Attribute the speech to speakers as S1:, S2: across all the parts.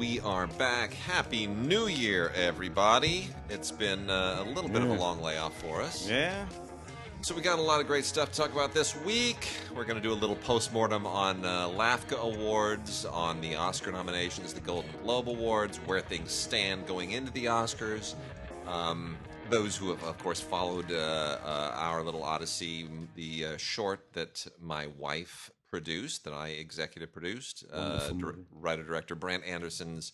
S1: We are back. Happy New Year, everybody. It's been a little bit of a long layoff for us.
S2: Yeah.
S1: So we got a lot of great stuff to talk about this week. We're going to do a little postmortem on LAFCA Awards, on the Oscar nominations, the Golden Globe Awards, where things stand going into the Oscars. Those who have, of course, followed our little odyssey, the short that my wife produced, that I executive produced, writer-director Brant Anderson's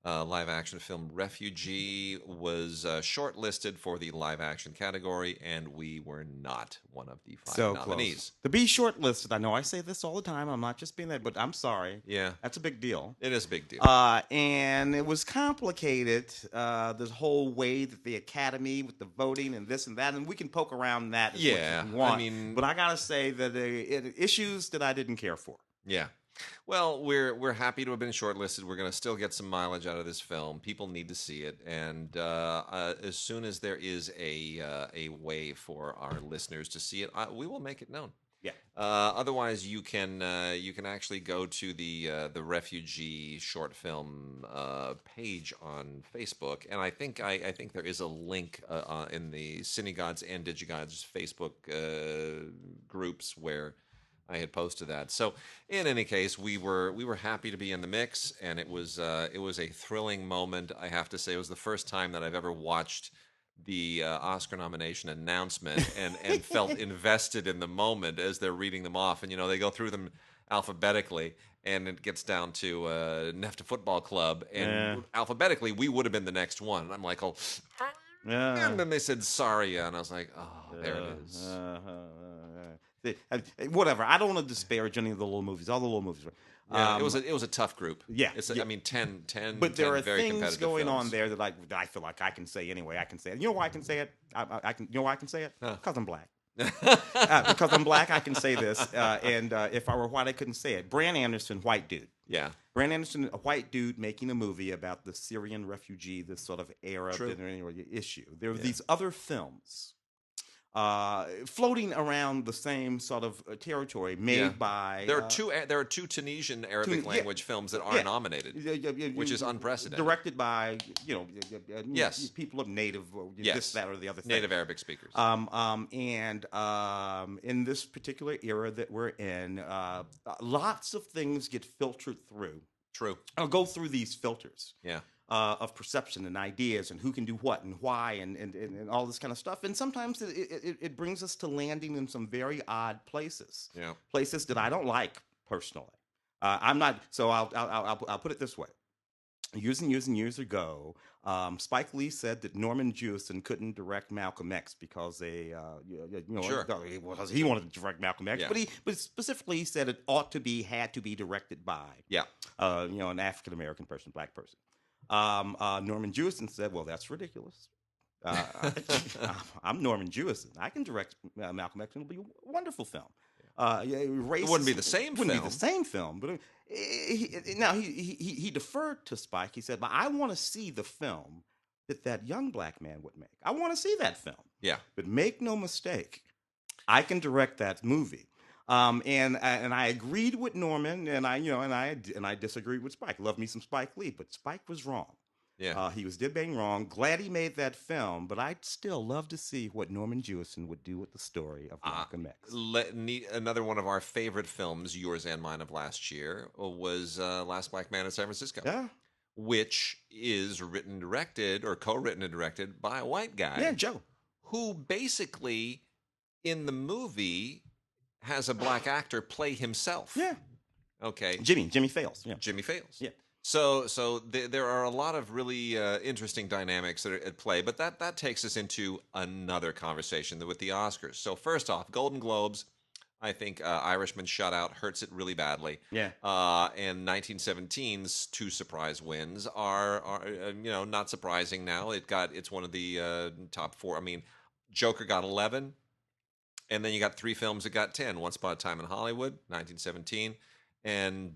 S1: live-action film Refugee was shortlisted for the live-action category, and we were not one of the five nominees.
S2: Close. To be shortlisted, I know I say this all the time. I'm not just being that, but I'm sorry.
S1: Yeah.
S2: That's a big deal.
S1: It is a big deal.
S2: And it was complicated, this whole way that the Academy with the voting and this and that, and we can poke around that as much as we want. But I got to say that issues that I didn't care for.
S1: Yeah. Well, we're happy to have been shortlisted. We're going to still get some mileage out of this film. People need to see it, and as soon as there is a way for our listeners to see it, we will make it known.
S2: Yeah.
S1: Otherwise, you can actually go to the Refugee short film page on Facebook, and I think there is a link in the DigiGods and DigiGods Facebook groups where I had posted that. So in any case, we were happy to be in the mix, and it was a thrilling moment. I have to say, it was the first time that I've ever watched the Oscar nomination announcement and felt invested in the moment as they're reading them off. And they go through them alphabetically, and it gets down to NEFTA Football Club, and alphabetically we would have been the next one. And I'm like, oh. Yeah. And then they said Saria, and I was like, oh, there it is.
S2: Whatever. I don't want to disparage any of the little movies. All the little movies.
S1: Yeah, it was a tough group.
S2: Yeah,
S1: I mean, 10
S2: But there are
S1: very
S2: things going
S1: films
S2: on there that I feel like I can say anyway. I can say it. You know why I can say it? I can. You know why I can say it? Because I'm black. Because I'm black, I can say this. And if I were white, I couldn't say it. Brant Anderson, white dude.
S1: Yeah.
S2: Brant Anderson, a white dude making a movie about the Syrian refugee, this sort of Arab issue. There are these other films floating around the same sort of territory made by.
S1: There are two Tunisian Arabic language films that are nominated, which is unprecedented.
S2: Directed by people of native this, that, or the other thing.
S1: Native Arabic speakers.
S2: And in this particular era that we're in, lots of things get filtered through.
S1: True.
S2: I'll go through these filters.
S1: Yeah.
S2: Of perception and ideas and who can do what and why and all this kind of stuff. And sometimes it brings us to landing in some very odd places.
S1: Yeah.
S2: Places that I don't like personally. I'm not. So I'll put it this way. Years and years and years ago, Spike Lee said that Norman Jewison couldn't direct Malcolm X because he wanted to direct Malcolm X, but specifically he said it had to be directed by an African American person, black person. Norman Jewison said, "Well, that's ridiculous. I'm Norman Jewison. I can direct Malcolm X, and it'll be a wonderful film."
S1: It wouldn't be the same film.
S2: Wouldn't be the same film, but he deferred to Spike. He said, "But I want to see the film that young black man would make. I want to see that film.
S1: Yeah,
S2: but make no mistake, I can direct that movie." And I agreed with Norman, and I disagreed with Spike. Love me some Spike Lee, but Spike was wrong.
S1: Yeah,
S2: he was dead bang wrong. Glad he made that film, but I'd still love to see what Norman Jewison would do with the story of Malcolm X.
S1: Another one of our favorite films, yours and mine, of last year was Last Black Man in San Francisco.
S2: Yeah,
S1: which is co-written and directed by a white guy.
S2: Yeah, Joe,
S1: who basically in the movie has a black actor play himself.
S2: Yeah.
S1: Okay.
S2: Jimmy Fails. Yeah.
S1: Jimmy Fails.
S2: Yeah.
S1: So there are a lot of really interesting dynamics that are at play, but that takes us into another conversation with the Oscars. So first off, Golden Globes, I think Irishman Shutout hurts it really badly.
S2: Yeah.
S1: And 1917's two surprise wins are not surprising now. It's one of the top four. I mean, Joker got 11. And then you got three films that got 10. Once Upon a Time in Hollywood, 1917. And...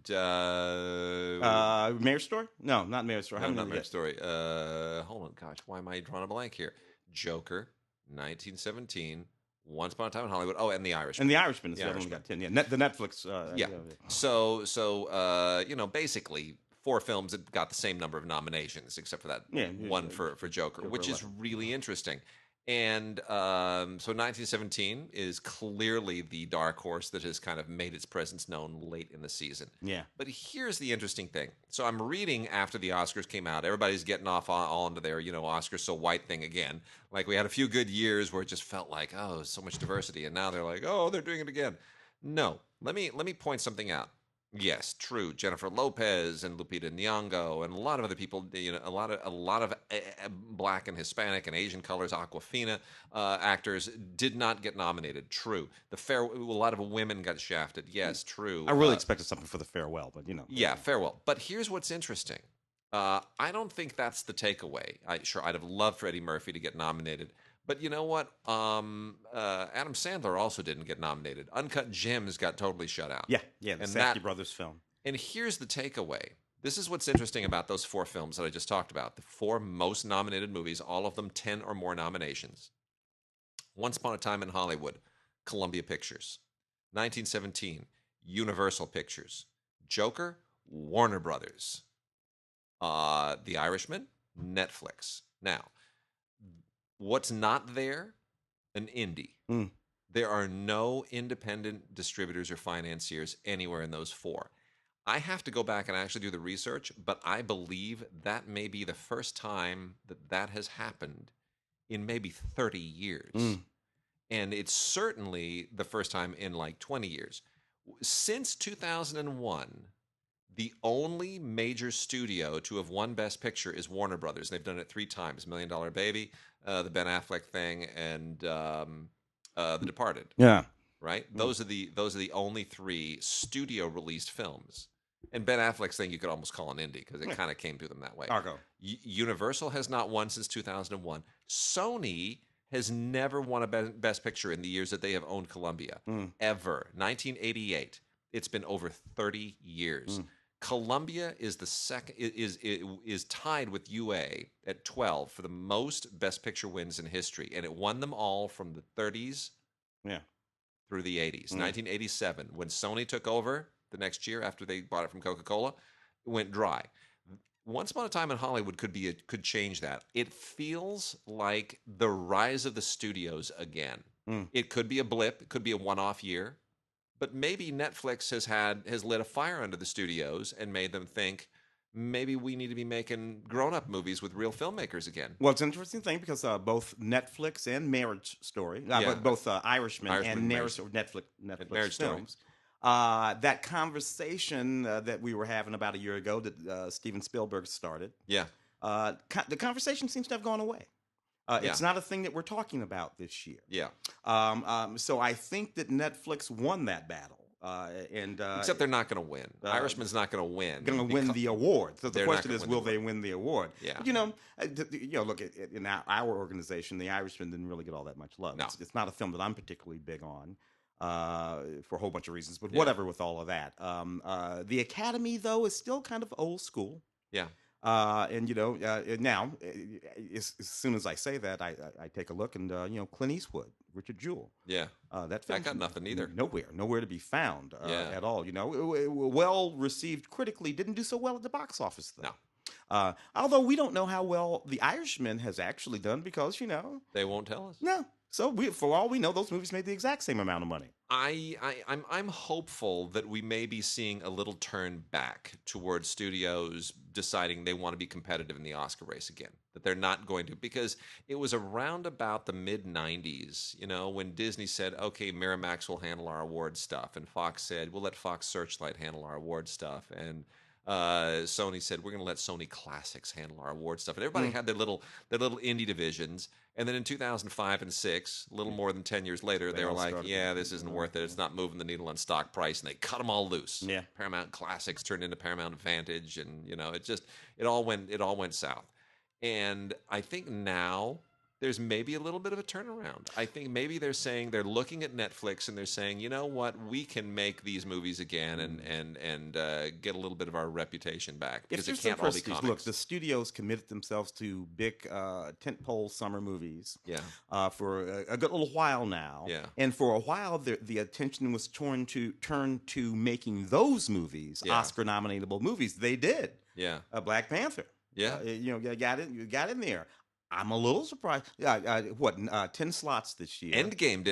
S2: Marriage Story? No, not Marriage Story.
S1: No, not Marriage Story. Hold on, gosh. Why am I drawing a blank here? Joker, 1917. Once Upon a Time in Hollywood. Oh, and The Irishman.
S2: And The Irishman is the other one got 10. Yeah, the Netflix.
S1: So basically, 4 films that got the same number of nominations, except for that one for Joker, which is really interesting. And so 1917 is clearly the dark horse that has kind of made its presence known late in the season.
S2: Yeah.
S1: But here's the interesting thing. So I'm reading after the Oscars came out, everybody's getting off all into their, Oscars so white thing again. Like we had a few good years where it just felt like, oh, so much diversity. And now they're like, oh, they're doing it again. No, let me point something out. Yes, true. Jennifer Lopez and Lupita Nyong'o and a lot of other people, a lot of Black and Hispanic and Asian colors, Awkwafina actors did not get nominated. True. A lot of women got shafted. Yes, true.
S2: I really expected something for The Farewell, but
S1: Yeah, Farewell. But here's what's interesting. I don't think that's the takeaway. I'd have loved for Eddie Murphy to get nominated. But you know what? Adam Sandler also didn't get nominated. Uncut Gems got totally shut out.
S2: Yeah, the Safdie brothers film.
S1: And here's the takeaway. This is what's interesting about those 4 films that I just talked about. The 4 most nominated movies, all of them 10 or more nominations. Once Upon a Time in Hollywood, Columbia Pictures. 1917, Universal Pictures. Joker, Warner Brothers. The Irishman, Netflix. Now, what's not there? An indie. There are no independent distributors or financiers anywhere in those 4. I have to go back and actually do the research, but I believe that may be the first time that has happened in maybe 30 years. And it's certainly the first time in like 20 years. Since 2001, the only major studio to have won Best Picture is Warner Brothers. They've done it 3 times: $1 Million Baby, the Ben Affleck thing, and The Departed.
S2: Yeah,
S1: right. Those are the only 3 studio released films. And Ben Affleck's thing you could almost call an indie because it kind of came to them that way.
S2: Argo.
S1: Universal has not won since 2001. Sony has never won a Best Picture in the years that they have owned Columbia ever. 1988. It's been over 30 years. Columbia is the second is tied with UA at 12 for the most Best Picture wins in history, and it won them all from the 30s through the 80s. 1987, when Sony took over the next year after they bought it from Coca-Cola, it went dry. Once Upon a Time in Hollywood could change that. It feels like the rise of the studios again. It could be a blip. It could be a one-off year. But maybe Netflix has lit a fire under the studios and made them think maybe we need to be making grown-up movies with real filmmakers again.
S2: Well, it's an interesting thing because both Netflix and Marriage Story, both Irishman and Netflix
S1: Marriage
S2: films, that conversation that we were having about a year ago that Steven Spielberg started, the conversation seems to have gone away. It's not a thing that we're talking about this year. So I think that Netflix won that battle.
S1: Except they're not going to win. Irishman's not going to win.
S2: Going to win the award. So the question is, will they win the award?
S1: Yeah.
S2: Look, in our organization, The Irishman didn't really get all that much love.
S1: No.
S2: It's not a film that I'm particularly big on. For a whole bunch of reasons, but whatever with all of that. The Academy, though, is still kind of old school.
S1: Yeah.
S2: Now, as soon as I say that, I take a look and, Clint Eastwood, Richard Jewell.
S1: Yeah.
S2: That film
S1: got nothing either.
S2: Nowhere to be found at all. Well received critically, didn't do so well at the box office, though.
S1: No.
S2: Although we don't know how well The Irishman has actually done because,
S1: they won't tell us.
S2: No. So for all we know, those movies made the exact same amount of money.
S1: I'm hopeful that we may be seeing a little turn back towards studios deciding they want to be competitive in the Oscar race again. That they're not going to, because it was around about the mid '90s, when Disney said, "Okay, Miramax will handle our award stuff," and Fox said, "We'll let Fox Searchlight handle our award stuff," and Sony said, "We're going to let Sony Classics handle our award stuff." And everybody had their little indie divisions. And then in 2005 and 2006, a little more than 10 years later, they were like, "Yeah, this isn't worth it. It's not moving the needle on stock price," and they cut them all loose.
S2: Yeah.
S1: Paramount Classics turned into Paramount Advantage, and it all went south. And I think now there's maybe a little bit of a turnaround. I think maybe they're looking at Netflix and they're saying, you know what, we can make these movies again and get a little bit of our reputation back because it can't all be comics.
S2: Look, the studios committed themselves to big tentpole summer movies.
S1: Yeah.
S2: For a good little while now.
S1: Yeah.
S2: And for a while, the attention was turned to making those movies Oscar-nominatable movies. They did.
S1: Yeah.
S2: Black Panther.
S1: Yeah.
S2: You got in there. I'm a little surprised. 10 slots this year.
S1: Endgame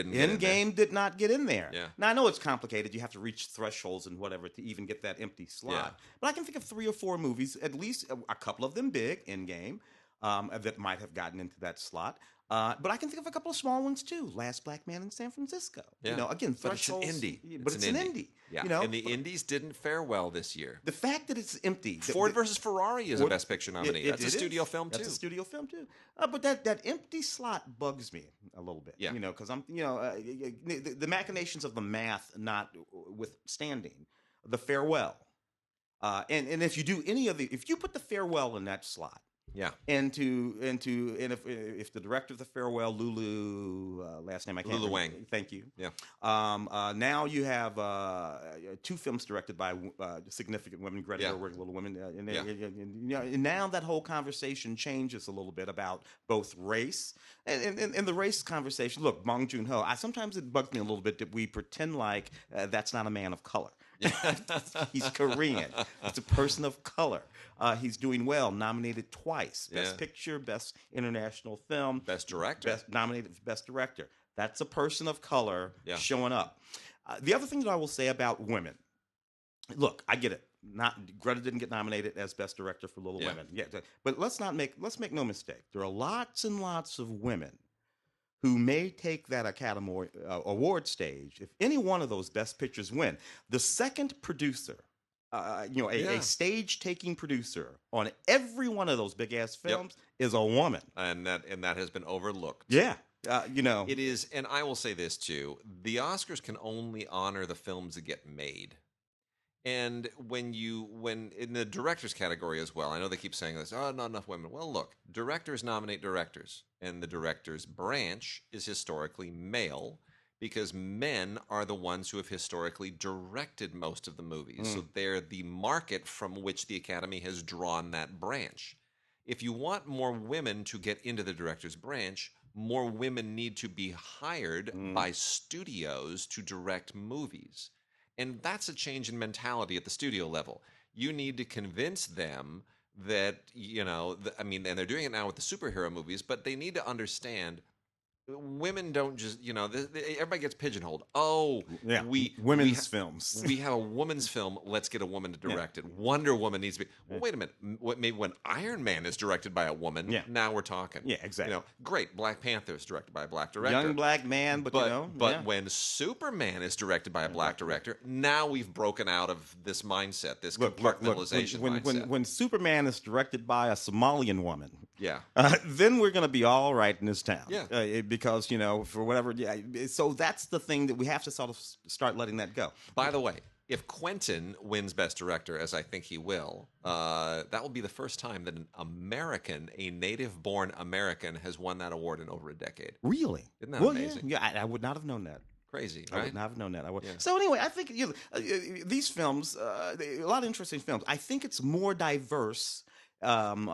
S2: did not get in there.
S1: Yeah.
S2: Now, I know it's complicated. You have to reach thresholds and whatever to even get that empty slot.
S1: Yeah.
S2: But I can think of 3 or 4 movies, at least a couple of them big, Endgame, that might have gotten into that slot. But I can think of a couple of small ones too. Last Black Man in San Francisco.
S1: Yeah.
S2: Again, thresholds.
S1: But it's an indie.
S2: But it's an indie.
S1: Yeah. And the indies didn't fare well this year.
S2: The fact that it's empty.
S1: Ford versus Ferrari is a Best Picture nominee. That's a studio film too.
S2: That's a studio film too. But that empty slot bugs me a little bit.
S1: Yeah.
S2: Because the machinations of the math not withstanding the Farewell. And if you do if you put the Farewell in that slot.
S1: Yeah,
S2: and if the director of the Farewell, Lulu, last name I can't
S1: Lulu
S2: remember.
S1: Wang.
S2: Thank you.
S1: Yeah.
S2: Now you have 2 films directed by significant women, Greta Gerwig, Little Women, and now that whole conversation changes a little bit about both race and the race conversation. Look, Bong Joon-ho. Sometimes it bugs me a little bit that we pretend like that's not a man of color. He's Korean. He's a person of color. He's doing well. Nominated twice. Best Picture, Best International Film.
S1: Best Director.
S2: Nominated for Best Director. That's a person of color showing up. The other thing that I will say about women. Look, I get it. Greta didn't get nominated as Best Director for Little Women. Yeah, but let's make no mistake. There are lots and lots of women who may take that Academy Award stage. If any one of those Best Pictures win, the second producer, a stage-taking producer on every one of those big-ass films is a woman.
S1: And that has been overlooked.
S2: Yeah.
S1: It is, and I will say this too, the Oscars can only honor the films that get made. And when in the directors category as well, I know they keep saying this, not enough women. Well, look, directors nominate directors, and the directors branch is historically male because men are the ones who have historically directed most of the movies. So they're the market from which the Academy has drawn that branch. If you want more women to get into the director's branch, more women need to be hired by studios to direct movies. And that's a change in mentality at the studio level. You need to convince them that, and they're doing it now with the superhero movies, but they need to understand women don't just, everybody gets pigeonholed. Oh,
S2: yeah. Women's films.
S1: We have a woman's film. Let's get a woman to direct it. Wonder Woman needs to be. Well, wait a minute. Maybe when Iron Man is directed by a woman, now we're talking.
S2: Yeah, exactly.
S1: Great. Black Panther is directed by a black director.
S2: Young black man, but
S1: when Superman is directed by a black director, now we've broken out of this mindset, this compartmentalization mindset.
S2: When Superman is directed by a Somalian woman,
S1: yeah,
S2: then we're going to be all right in this town.
S1: Yeah.
S2: Because, for whatever. Yeah, so that's the thing that we have to sort of start letting that go.
S1: By the way, if Quentin wins Best Director, as I think he will, that will be the first time that a native-born American, has won that award in over a decade.
S2: Really?
S1: Isn't that amazing?
S2: Yeah, I would not have known that.
S1: Crazy, right?
S2: I would not have known that. So anyway, I think these films, a lot of interesting films. I think it's more diverse. In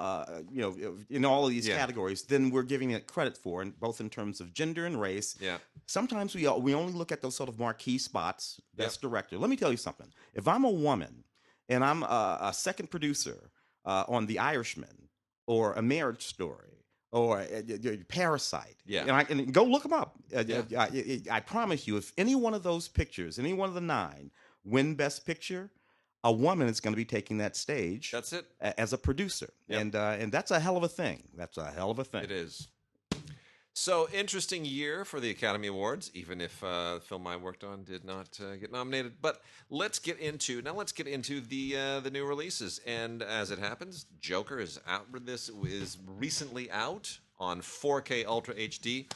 S2: all of these categories than we're giving it credit for, and both in terms of gender and race.
S1: Yeah.
S2: Sometimes we only look at those sort of marquee spots. Best director. Let me tell you something. If I'm a woman and I'm a second producer on The Irishman or A Marriage Story or Parasite, and go look them up. I promise you, if any one of those pictures, any one of the 9, win Best Picture, a woman is going to be taking that stage.
S1: That's it.
S2: As a producer. Yep. And that's a hell of a thing. That's a hell of a thing.
S1: It is. So, interesting year for the Academy Awards, even if the film I worked on did not get nominated. But let's get into the new releases. And as it happens, Joker is out. This is recently out on 4K Ultra HD.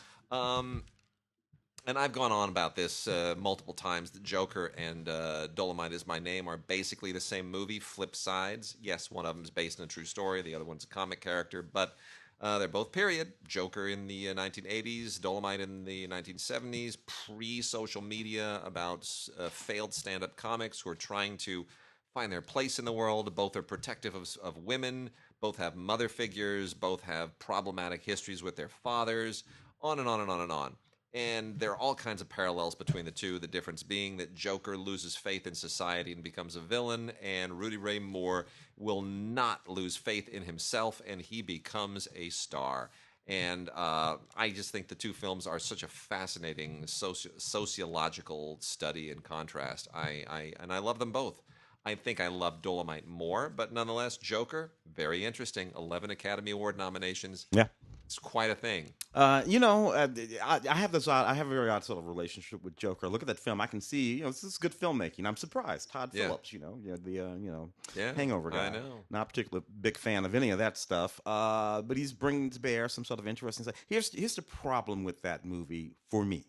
S1: And I've gone on about this multiple times. The Joker and Dolomite Is My Name are basically the same movie, flip sides. Yes, one of them is based on a true story. The other one's a comic character. But They're both period. Joker in the 1980s, Dolomite in the 1970s, pre-social media about failed stand-up comics who are trying to find their place in the world. Both are protective of women. Both have mother figures. Both have problematic histories with their fathers. On and on and on and on. And there are all kinds of parallels between the two. The difference being that Joker loses faith in society and becomes a villain, and Rudy Ray Moore will not lose faith in himself, and he becomes a star. And I just think the two films are such a fascinating sociological study in contrast. And I love them both. I think I love Dolomite more, but nonetheless, Joker, very interesting. 11 Academy Award nominations.
S2: Yeah.
S1: It's quite a thing.
S2: I have I have a very odd sort of relationship with Joker. Look at that film. I can see, this is good filmmaking. I'm surprised. Todd Phillips, Hangover guy.
S1: I know.
S2: Not a particular big fan of any of that stuff. But he's bringing to bear some sort of interesting stuff. Here's the problem with that movie for me.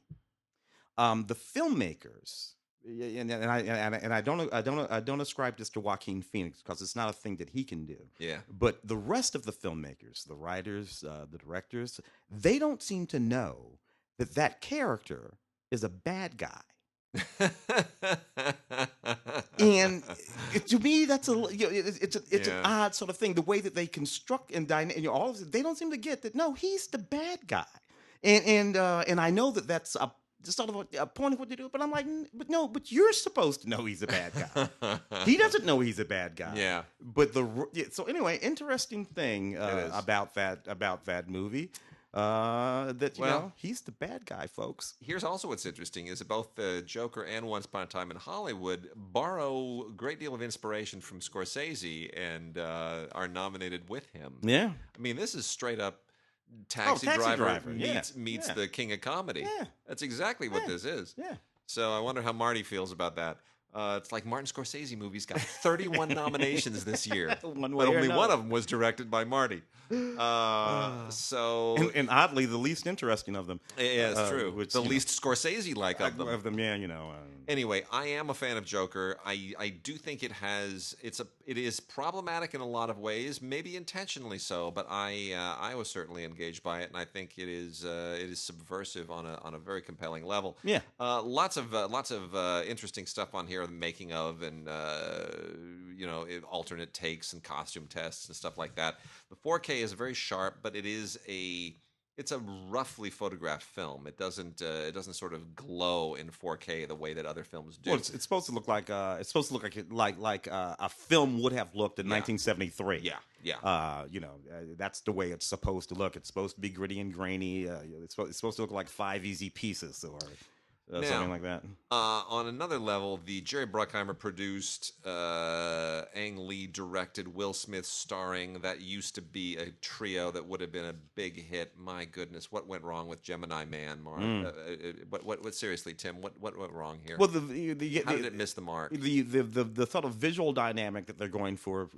S2: The filmmakers. And I don't ascribe this to Joaquin Phoenix because it's not a thing that he can do.
S1: Yeah.
S2: But the rest of the filmmakers, the writers, the directors, they don't seem to know that character is a bad guy. And to me, that's it's an odd sort of thing. The way that they construct and all of it, they don't seem to get that. No, he's the bad guy, and I know that that's just sort of a point of what to do, but I'm like, but you're supposed to know he's a bad guy. He doesn't know he's a bad guy.
S1: Yeah.
S2: But so anyway, interesting thing about that movie. He's the bad guy, folks.
S1: Here's also what's interesting is that both the Joker and Once Upon a Time in Hollywood borrow a great deal of inspiration from Scorsese and are nominated with him.
S2: Yeah.
S1: I mean, this is straight up Taxi Driver meets
S2: Yeah.
S1: the King of Comedy.
S2: Yeah.
S1: That's exactly what this is.
S2: Yeah.
S1: So I wonder how Marty feels about that. It's like Martin Scorsese movies got 31 nominations this year, but only one of them was directed by Marty. And
S2: oddly, the least interesting of them.
S1: Yeah, it's true. The least Scorsese-like of them. Anyway, I am a fan of Joker. I do think it is problematic in a lot of ways, maybe intentionally so. But I was certainly engaged by it, and I think it is subversive on a very compelling level.
S2: Yeah.
S1: Lots of interesting stuff on here, the making of, and alternate takes and costume tests and stuff like that. The 4K is very sharp, but it's a roughly photographed film. It doesn't sort of glow in 4K the way that other films do.
S2: Well, it's supposed to look like a film would have looked in 1973.
S1: Yeah.
S2: That's the way it's supposed to look. It's supposed to be gritty and grainy. It's supposed to look like 5 Easy Pieces or something like that.
S1: On another level, the Jerry Bruckheimer produced, Ang Lee directed, Will Smith starring, that used to be a trio that would have been a big hit. My goodness, what went wrong with Gemini Man, Mark? What seriously, Tim? What went wrong here?
S2: Well,
S1: how did it miss the mark?
S2: The sort of visual dynamic that they're going for,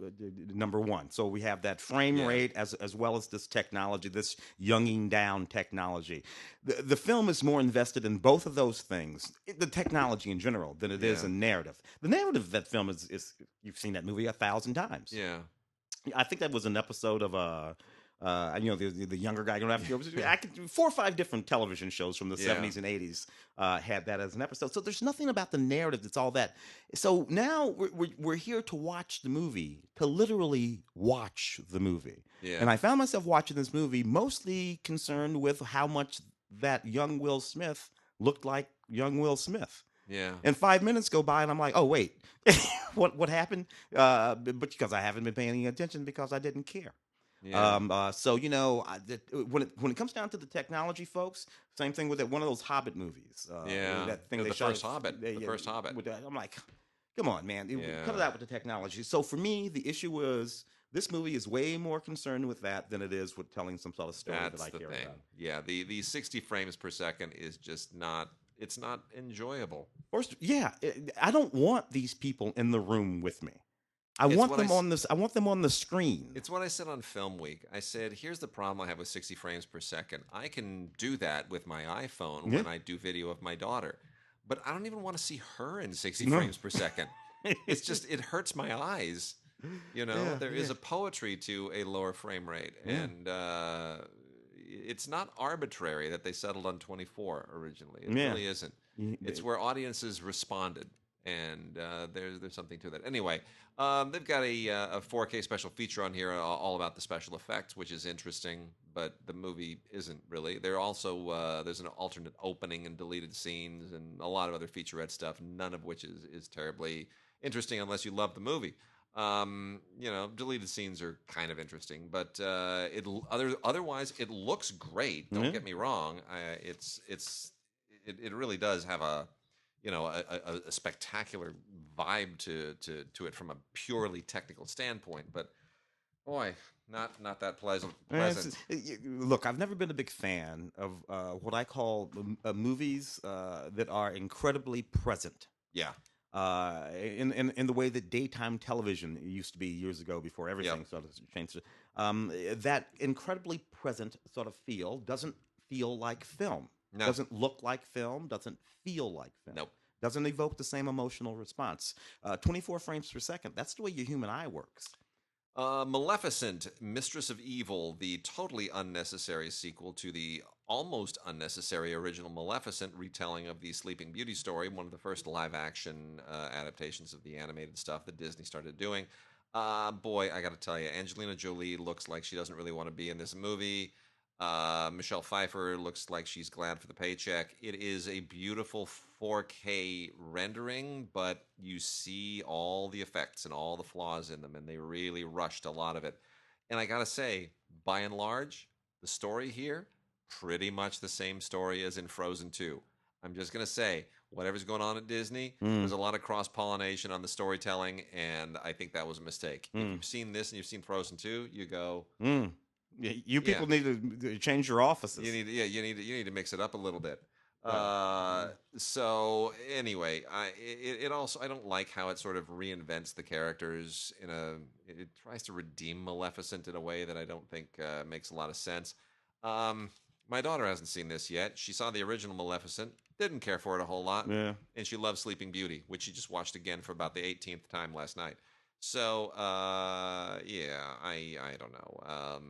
S2: number one. So we have that frame rate as well as this technology, this younging down technology. The film is more invested in both of those things, the technology in general, than it is in narrative. The narrative of that film is you've seen that movie 1,000 times.
S1: Yeah.
S2: I think that was an episode of the younger guy going after 4 or 5 different television shows from the 70s and 80s had that as an episode. So there's nothing about the narrative that's all that. So now we're here to watch the movie, to literally watch the movie.
S1: Yeah.
S2: And I found myself watching this movie mostly concerned with how much that young Will Smith looked like young Will Smith.
S1: Yeah.
S2: And 5 minutes go by, and I'm like, oh wait, what happened? But because I haven't been paying any attention because I didn't care.
S1: Yeah.
S2: So when it comes down to the technology, folks, same thing with one of those Hobbit movies. That thing
S1: the first Hobbit. The first Hobbit.
S2: I'm like, come on, man, cut it out with the technology. So for me, the issue was this movie is way more concerned with that than it is with telling some sort of story that I care about.
S1: Yeah, the 60 frames per second is just not. It's not enjoyable.
S2: First, I don't want these people in the room with me. I want them on the screen.
S1: It's what I said on Film Week. I said, here's the problem I have with 60 frames per second. I can do that with my iPhone when I do video of my daughter. But I don't even want to see her in 60 frames per second. It's just, it hurts my eyes. You know,
S2: Yeah,
S1: there
S2: yeah.
S1: is a poetry to a lower frame rate,
S2: Yeah.
S1: and it's not arbitrary that they settled on 24 originally. It
S2: Yeah.
S1: really isn't.
S2: Y-
S1: It's
S2: they-
S1: where audiences responded, and there's something to that. Anyway, they've got a 4K special feature on here, all about the special effects, which is interesting. But the movie isn't really. There also there's an alternate opening and deleted scenes, and a lot of other featurette stuff. None of which is terribly interesting unless you love the movie. You know, deleted scenes are kind of interesting, but otherwise it looks great. Don't
S2: Yeah.
S1: get me wrong. It really does have a a spectacular vibe to it from a purely technical standpoint. But boy, not that pleasant.
S2: Look, I've never been a big fan of what I call movies that are incredibly present.
S1: Yeah,
S2: In the way that daytime television used to be years ago, before everything sort of changed. That incredibly present sort of feel doesn't feel like film.
S1: No.
S2: Doesn't look like film. Doesn't feel like film.
S1: Nope.
S2: Doesn't evoke the same emotional response. 24 frames per second. That's the way your human eye works.
S1: Maleficent, Mistress of Evil, the totally unnecessary sequel to the almost unnecessary original Maleficent retelling of the Sleeping Beauty story, one of the first live-action adaptations of the animated stuff that Disney started doing. Boy, I got to tell you, Angelina Jolie looks like she doesn't really want to be in this movie. Michelle Pfeiffer looks like she's glad for the paycheck. It is a beautiful 4K rendering, but you see all the effects and all the flaws in them, and they really rushed a lot of it. And I gotta say, by and large, the story here, pretty much the same story as in Frozen 2. I'm just gonna say, whatever's going on at Disney, there's a lot of cross-pollination on the storytelling, and I think that was a mistake. If you've seen this and you've seen Frozen 2, you go...
S2: You people need to change your offices.
S1: You need to mix it up a little bit.
S2: Right.
S1: So anyway, it also, I don't like how it sort of reinvents the characters it tries to redeem Maleficent in a way that I don't think makes a lot of sense. My daughter hasn't seen this yet. She saw the original Maleficent, didn't care for it a whole lot, and she loves Sleeping Beauty, which she just watched again for about the 18th time last night. So I don't know.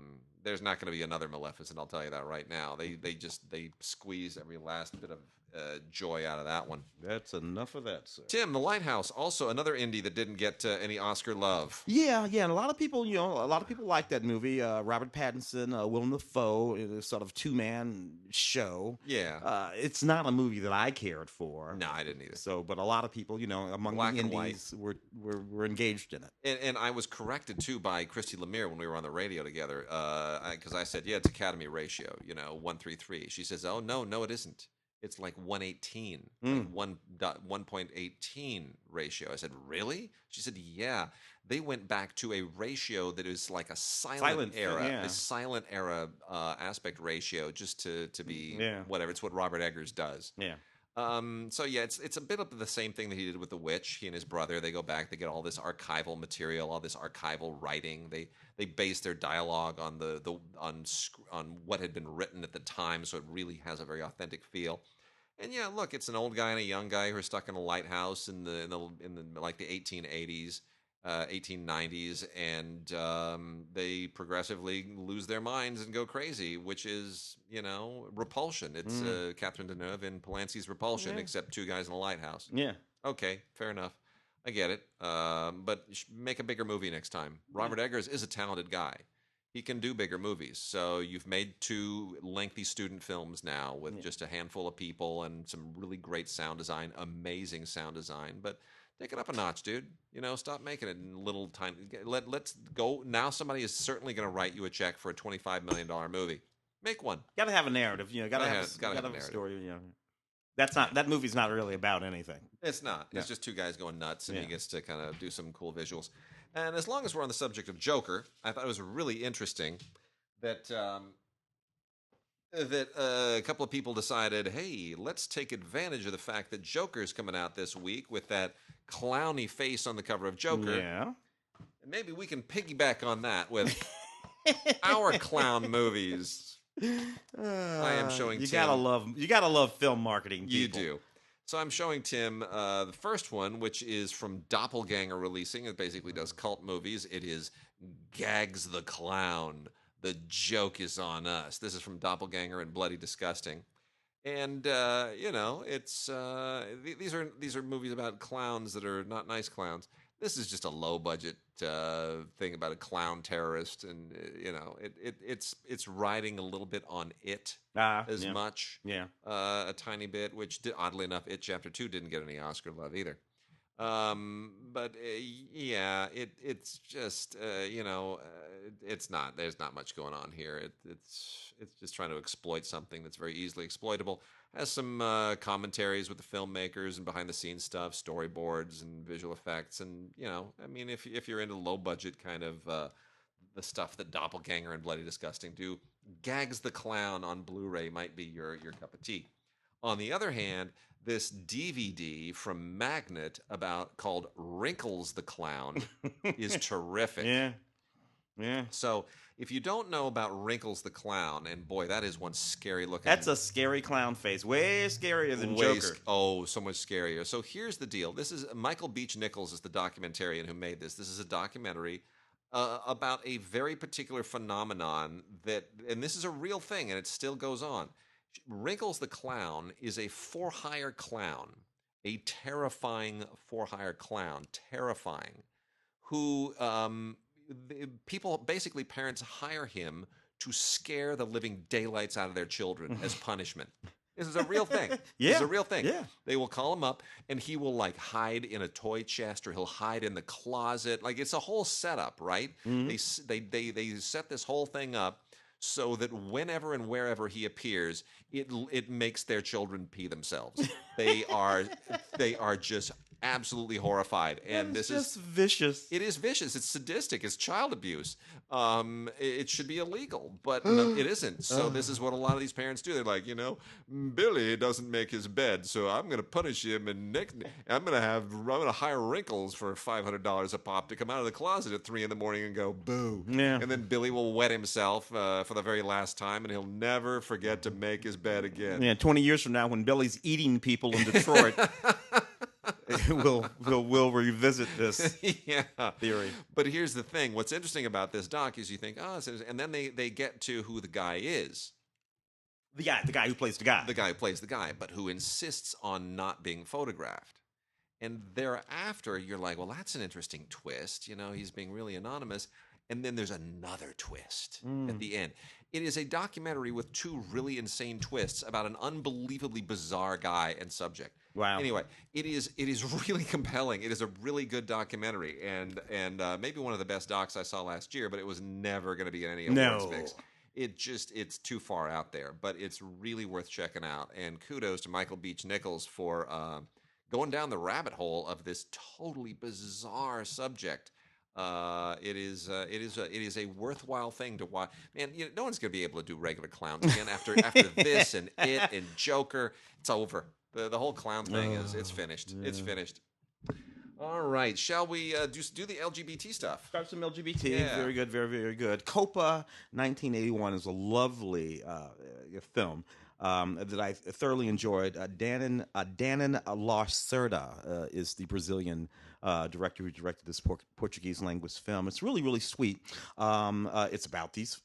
S1: There's not going to be another Maleficent. I'll tell you that right now. They squeeze every last bit of joy out of that one.
S2: That's enough of that, sir.
S1: Tim, The Lighthouse, also another indie that didn't get any Oscar love.
S2: Yeah, and a lot of people, like that movie. Robert Pattinson, Willem Dafoe, sort of two-man show.
S1: Yeah,
S2: it's not a movie that I cared for.
S1: No, I didn't either.
S2: So, but a lot of people, among
S1: Black
S2: the
S1: and
S2: indies, were engaged in it.
S1: And I was corrected too by Christy Lemire when we were on the radio together, because I said, yeah, it's Academy ratio, 1:3. She says, oh no, it isn't. It's like 1:18, like 1.18 ratio. I said, really? She said, yeah. They went back to a ratio that is like a silent era aspect ratio, just to be whatever. It's what Robert Eggers does.
S2: Yeah.
S1: So yeah, it's a bit of the same thing that he did with The Witch. He and his brother, they go back, they get all this archival material, all this archival writing. They base their dialogue on on what had been written at the time, so it really has a very authentic feel. And yeah, look, it's an old guy and a young guy who are stuck in a lighthouse in the like the 1880s. 1890s, and they progressively lose their minds and go crazy, which is, Repulsion. It's Catherine Deneuve in Polanski's Repulsion, except two guys in a lighthouse.
S2: Yeah.
S1: Okay, fair enough. I get it. But make a bigger movie next time. Robert Eggers is a talented guy. He can do bigger movies. So you've made 2 lengthy student films now with just a handful of people and some really great sound design, amazing sound design, but take it up a notch, dude. Stop making it in little tiny. Let's go. Now somebody is certainly going to write you a check for a $25 million movie. Make one.
S2: Got to have a narrative. Got to have a story. That movie's not really about anything.
S1: It's not. It's just 2 guys going nuts, and he gets to kind of do some cool visuals. And as long as we're on the subject of Joker, I thought it was really interesting that a couple of people decided, hey, let's take advantage of the fact that Joker's coming out this week with that clowny face on the cover of Joker.
S2: Yeah.
S1: And maybe we can piggyback on that with our clown movies. I am showing
S2: you
S1: Tim.
S2: gotta love film marketing people.
S1: You do. So I'm showing Tim the first one, which is from Doppelganger Releasing. It basically does cult movies. It is Gags the Clown. The joke is on us. This is from Doppelganger and Bloody Disgusting. And it's these are movies about clowns that are not nice clowns. This is just a low budget thing about a clown terrorist, and it's riding a little bit on it as much, a tiny bit. Which oddly enough, It Chapter 2 didn't get any Oscar love either. But it's just it's not. There's not much going on here. It's just trying to exploit something that's very easily exploitable. Has some commentaries with the filmmakers and behind the scenes stuff, storyboards and visual effects, and if you're into low budget kind of the stuff that Doppelganger and Bloody Disgusting do, Gags the Clown on Blu-ray might be your cup of tea. On the other hand, this DVD from Magnet called Wrinkles the Clown is terrific.
S2: Yeah.
S1: So if you don't know about Wrinkles the Clown, and boy, that is one scary looking.
S2: That's a scary clown face. Way scarier than Joker.
S1: So much scarier. So here's the deal. This is Michael Beach Nichols is the documentarian who made this. This is a documentary about a very particular phenomenon and this is a real thing, and it still goes on. Wrinkles the Clown is a for-hire clown, a terrifying for-hire clown, who parents hire him to scare the living daylights out of their children as punishment. This is a real thing.
S2: Yeah.
S1: This is a real thing.
S2: Yeah.
S1: They will call him up, and he will hide in a toy chest, or he'll hide in the closet. It's a whole setup, right? Mm-hmm. They set this whole thing up so that whenever and wherever he appears, it makes their children pee themselves. They are just absolutely horrified, and this is
S2: vicious.
S1: It is vicious. It's sadistic. It's child abuse. It should be illegal, but no, it isn't. So this is what a lot of these parents do. They're like, Billy doesn't make his bed, so I'm going to punish him, and I'm going to hire Wrinkles for $500 a pop to come out of the closet at 3 a.m. and go boo. Yeah. And then Billy will wet himself for the very last time, and he'll never forget to make his bed again.
S2: Yeah, 20 years from now, when Billy's eating people in Detroit. We'll revisit this theory.
S1: But here's the thing. What's interesting about this doc is you think, and then they get to who the guy is.
S2: The guy who plays the guy.
S1: The guy who plays the guy, but who insists on not being photographed. And thereafter, you're like, well, that's an interesting twist. He's being really anonymous. And then there's another twist at the end. It is a documentary with 2 really insane twists about an unbelievably bizarre guy and subject.
S2: Wow.
S1: Anyway, it is really compelling. It is a really good documentary, and maybe one of the best docs I saw last year, but it was never going to be in any awards mix. It's too far out there, but it's really worth checking out. And kudos to Michael Beach Nichols for going down the rabbit hole of this totally bizarre subject. It is a worthwhile thing to watch. Man, no one's going to be able to do regular clowns again after this and It and Joker. It's over. The whole clown thing it's finished. Yeah. It's finished. All right, shall we do the LGBT stuff?
S2: Start some LGBT. Yeah. Very good, very, very good. Copa 1981 is a lovely film that I thoroughly enjoyed. Danin Lacerda is the Brazilian director who directed this Portuguese language film. It's really, really sweet. It's about these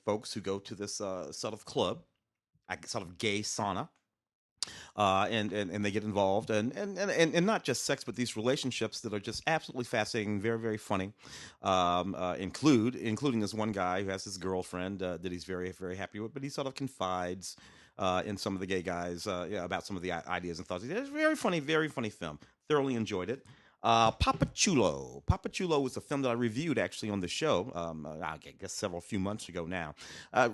S2: folks who go to this sort of club, sort of gay sauna. And they get involved and not just sex, but these relationships that are just absolutely fascinating, very, very funny. Including this one guy who has his girlfriend that he's very, very happy with, but he sort of confides in some of the gay guys about some of the ideas and thoughts. It's very funny film. Thoroughly enjoyed it. Papa Chulo. Papa Chulo was a film that I reviewed actually on the show, I guess few months ago now.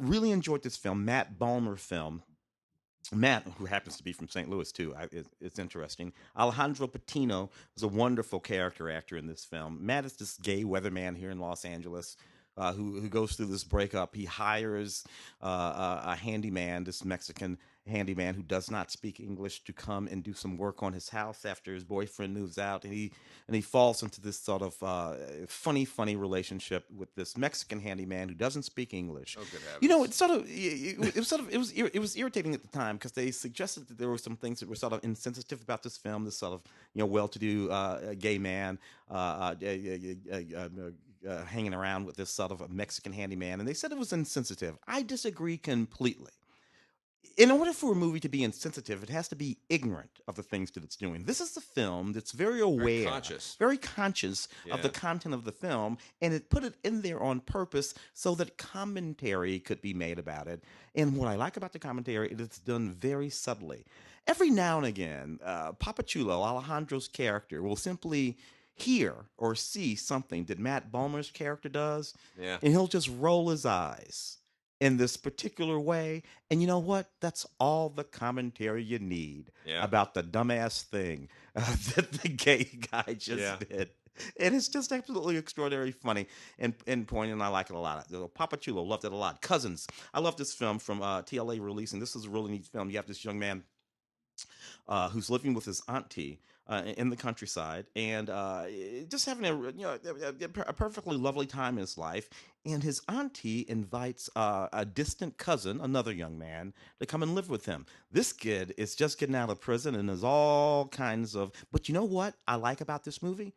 S2: Really enjoyed this film, Matt Balmer film. Matt, who happens to be from St. Louis, too, it's interesting. Alejandro Patino was a wonderful character actor in this film. Matt is this gay weatherman here in Los Angeles who goes through this breakup. He hires a handyman, this Mexican handyman who does not speak English, to come and do some work on his house after his boyfriend moves out, and he falls into this sort of funny relationship with this Mexican handyman who doesn't speak English.
S1: Oh, good
S2: You know,
S1: heavens.
S2: it's sort of it was sort of it was irritating at the time because they suggested that there were some things that were sort of insensitive about this film. This sort of well-to-do gay man hanging around with this sort of a Mexican handyman, and they said it was insensitive. I disagree completely. In order for a movie to be insensitive, it has to be ignorant of the things that it's doing. This is a film that's very
S1: Very
S2: aware,
S1: conscious.
S2: very conscious of the
S1: Yeah.
S2: content of the film, and it put it in there on purpose so that commentary could be made about it. And what I like about the commentary is it's done very subtly. Every now and again, Papa Chulo, Alejandro's character, will simply hear or see something that Matt Balmer's character does,
S1: Yeah.
S2: and he'll just roll his eyes in this particular way. And you know what? That's all the commentary you need
S1: Yeah.
S2: about the dumbass thing that the gay guy just
S1: Yeah.
S2: did. And it's just absolutely extraordinarily funny and poignant, and I like it a lot. Papa Chulo loved it a lot. Cousins. I love this film from TLA releasing. This is a really neat film. You have this young man who's living with his auntie in the countryside, and just having a perfectly lovely time in his life. And his auntie invites a distant cousin, another young man, to come and live with him. This kid is just getting out of prison and there's all kinds of. But you know what I like about this movie?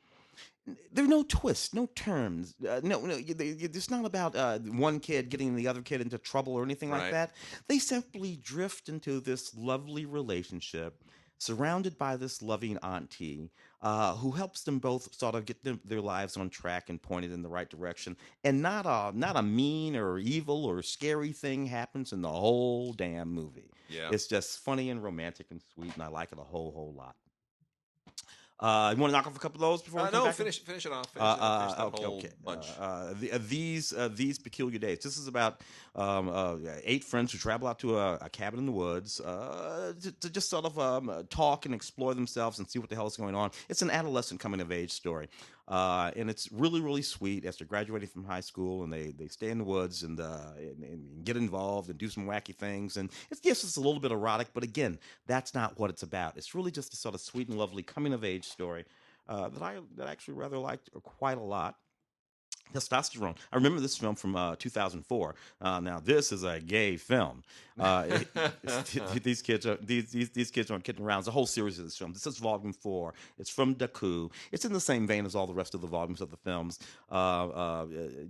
S2: There are no twists, no turns. It's not about one kid getting the other kid into trouble or anything like
S1: Right.
S2: that. They simply drift into this lovely relationship, surrounded by this loving auntie who helps them both sort of get their lives on track and pointed in the right direction. And not a mean or evil or scary thing happens in the whole damn movie.
S1: Yeah.
S2: It's just funny and romantic and sweet, and I like it a whole lot. You want to knock off a couple of those before we come
S1: No,
S2: back?
S1: finish it off. Finish that
S2: Okay,
S1: whole
S2: okay.
S1: bunch.
S2: These peculiar days. This is about 8 friends who travel out to a cabin in the woods to just sort of talk and explore themselves and see what the hell is going on. It's an adolescent coming of age story, and it's really sweet. As they're graduating from high school, and they stay in the woods and get involved and do some wacky things. And it's a little bit erotic, but again, that's not what it's about. It's really just a sort of sweet and lovely coming of age story that I actually rather liked quite a lot. Testosterone. I remember this film from 2004. Now this is a gay film. These kids aren't kidding around. It's a whole series of this film. This is Volume 4. It's from Daku. It's in the same vein as all the rest of the volumes of the films.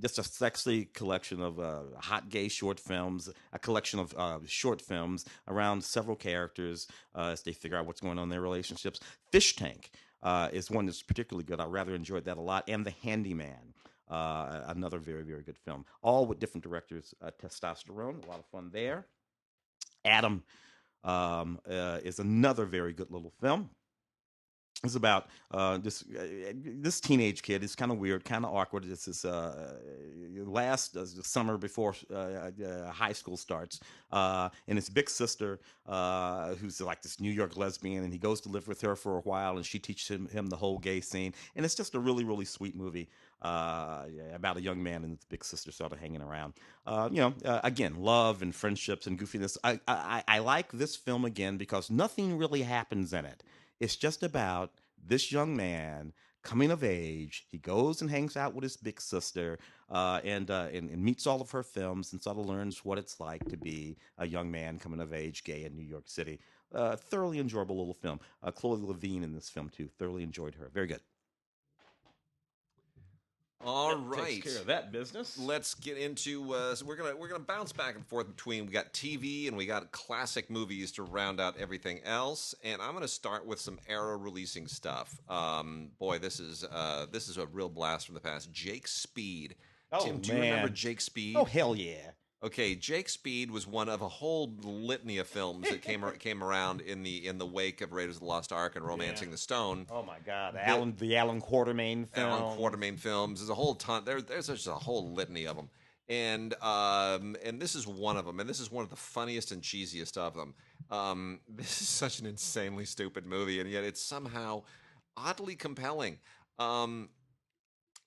S2: Just a sexy collection of hot gay short films. A collection of short films around several characters as they figure out what's going on in their relationships. Fish Tank is one that's particularly good. I rather enjoyed that a lot. And The Handyman. Another very good film, all with different directors. Testosterone, a lot of fun there. Adam is another very good little film. It's about this teenage kid. It's kind of weird, kind of awkward. It's this last summer before high school starts, and his big sister, who's like this New York lesbian, and he goes to live with her for a while, and she teaches him the whole gay scene. And it's just a really sweet movie about a young man and his big sister sort of hanging around. Again, love and friendships and goofiness. I like this film again because nothing really happens in it. It's just about this young man coming of age. He goes and hangs out with his big sister and meets all of her films and sort of learns what it's like to be a young man coming of age, gay in New York City. Thoroughly enjoyable little film. Chloe Levine in this film, too. Thoroughly enjoyed her. Very good.
S1: All
S2: That
S1: right.
S2: takes care of that business.
S1: Let's get into. So we're gonna bounce back and forth between. We got TV and we got classic movies to round out everything else. And I'm gonna start with some Arrow releasing stuff. Boy, this is a real blast from the past. Jake Speed.
S2: Oh,
S1: Tim, do you remember Jake Speed?
S2: Oh, hell yeah.
S1: Okay, Jake Speed was one of a whole litany of films that came around in the wake of Raiders of the Lost Ark and Romancing the Stone.
S2: Oh my God, the Alan Quartermain film.
S1: Alan Quartermain films. There's a whole ton. There's just a whole litany of them, and this is one of them, and this is one of the funniest and cheesiest of them. This is such an insanely stupid movie, and yet it's somehow oddly compelling.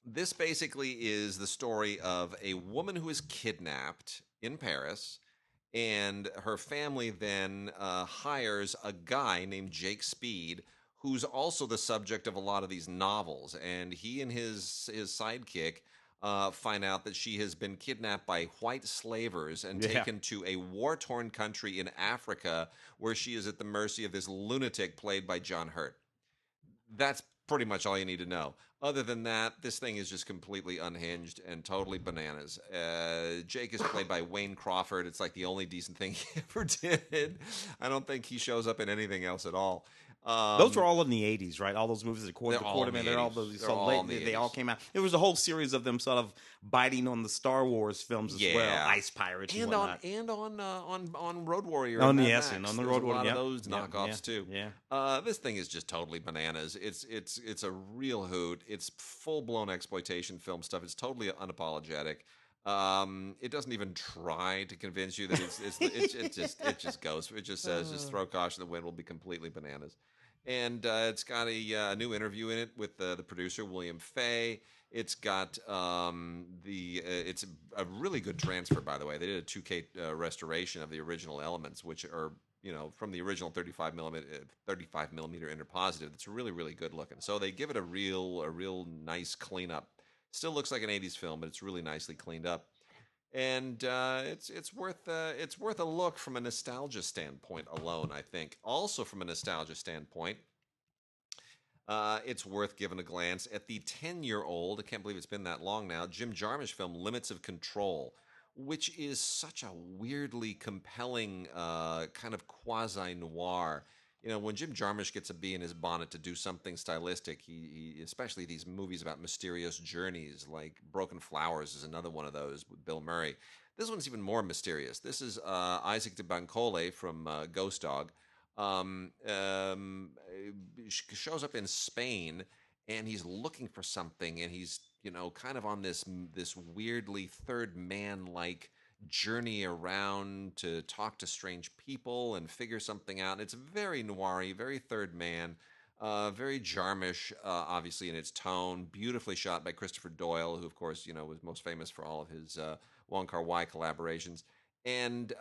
S1: This basically is the story of a woman who is kidnapped in Paris, and her family then hires a guy named Jake Speed, who's also the subject of a lot of these novels. And he and his sidekick find out that she has been kidnapped by white slavers and
S2: Yeah.
S1: taken to a war-torn country in Africa, where she is at the mercy of this lunatic played by John Hurt. That's pretty much all you need to know. Other than that, this thing is just completely unhinged and totally bananas. Jake is played by Wayne Crawford. It's like the only decent thing he ever did. I don't think he shows up in anything else at all.
S2: Those were all in the 80s, right? All those movies, the
S1: They're all in
S2: Quarterman,
S1: the
S2: they're all
S1: 80s.
S2: those.
S1: They're
S2: So
S1: all
S2: late,
S1: in the
S2: they all
S1: 80s.
S2: came out. There was a whole series of them sort of biting on the Star Wars films as well,
S1: Yeah.
S2: Ice Pirates and whatnot.
S1: On Road Warrior.
S2: Oh,
S1: and Mad
S2: yes,
S1: Max.
S2: and on the
S1: There's
S2: Road
S1: a
S2: Warrior,
S1: lot
S2: yep,
S1: of those
S2: yep,
S1: knockoffs too.
S2: yeah.
S1: This thing is just totally bananas. It's a real hoot. It's full blown exploitation film stuff. It's totally unapologetic. It doesn't even try to convince you that it just goes. It just says just throw caution to the wind. Will be completely bananas. And it's got a new interview in it with the producer William Fay. It's got it's a really good transfer, by the way. They did a 2K restoration of the original elements, which are from the original 35 millimeter interpositive. That's really really good looking. So they give it a real nice cleanup. Still looks like an 80s film, but it's really nicely cleaned up. And it's worth a look from a nostalgia standpoint alone. I think also from a nostalgia standpoint, it's worth giving a glance at the 10-year-old. I can't believe it's been that long now. Jim Jarmusch film Limits of Control, which is such a weirdly compelling kind of quasi noir. When Jim Jarmusch gets a bee in his bonnet to do something stylistic, he especially these movies about mysterious journeys, like Broken Flowers is another one of those with Bill Murray. This one's even more mysterious. This is Isaac de Bancole from Ghost Dog. Shows up in Spain, and he's looking for something, and he's kind of on this weirdly third man like journey around to talk to strange people and figure something out. And it's very noir-y, very third man, very Jarmusch, obviously in its tone. Beautifully shot by Christopher Doyle, who of course was most famous for all of his Wong Kar-wai collaborations. And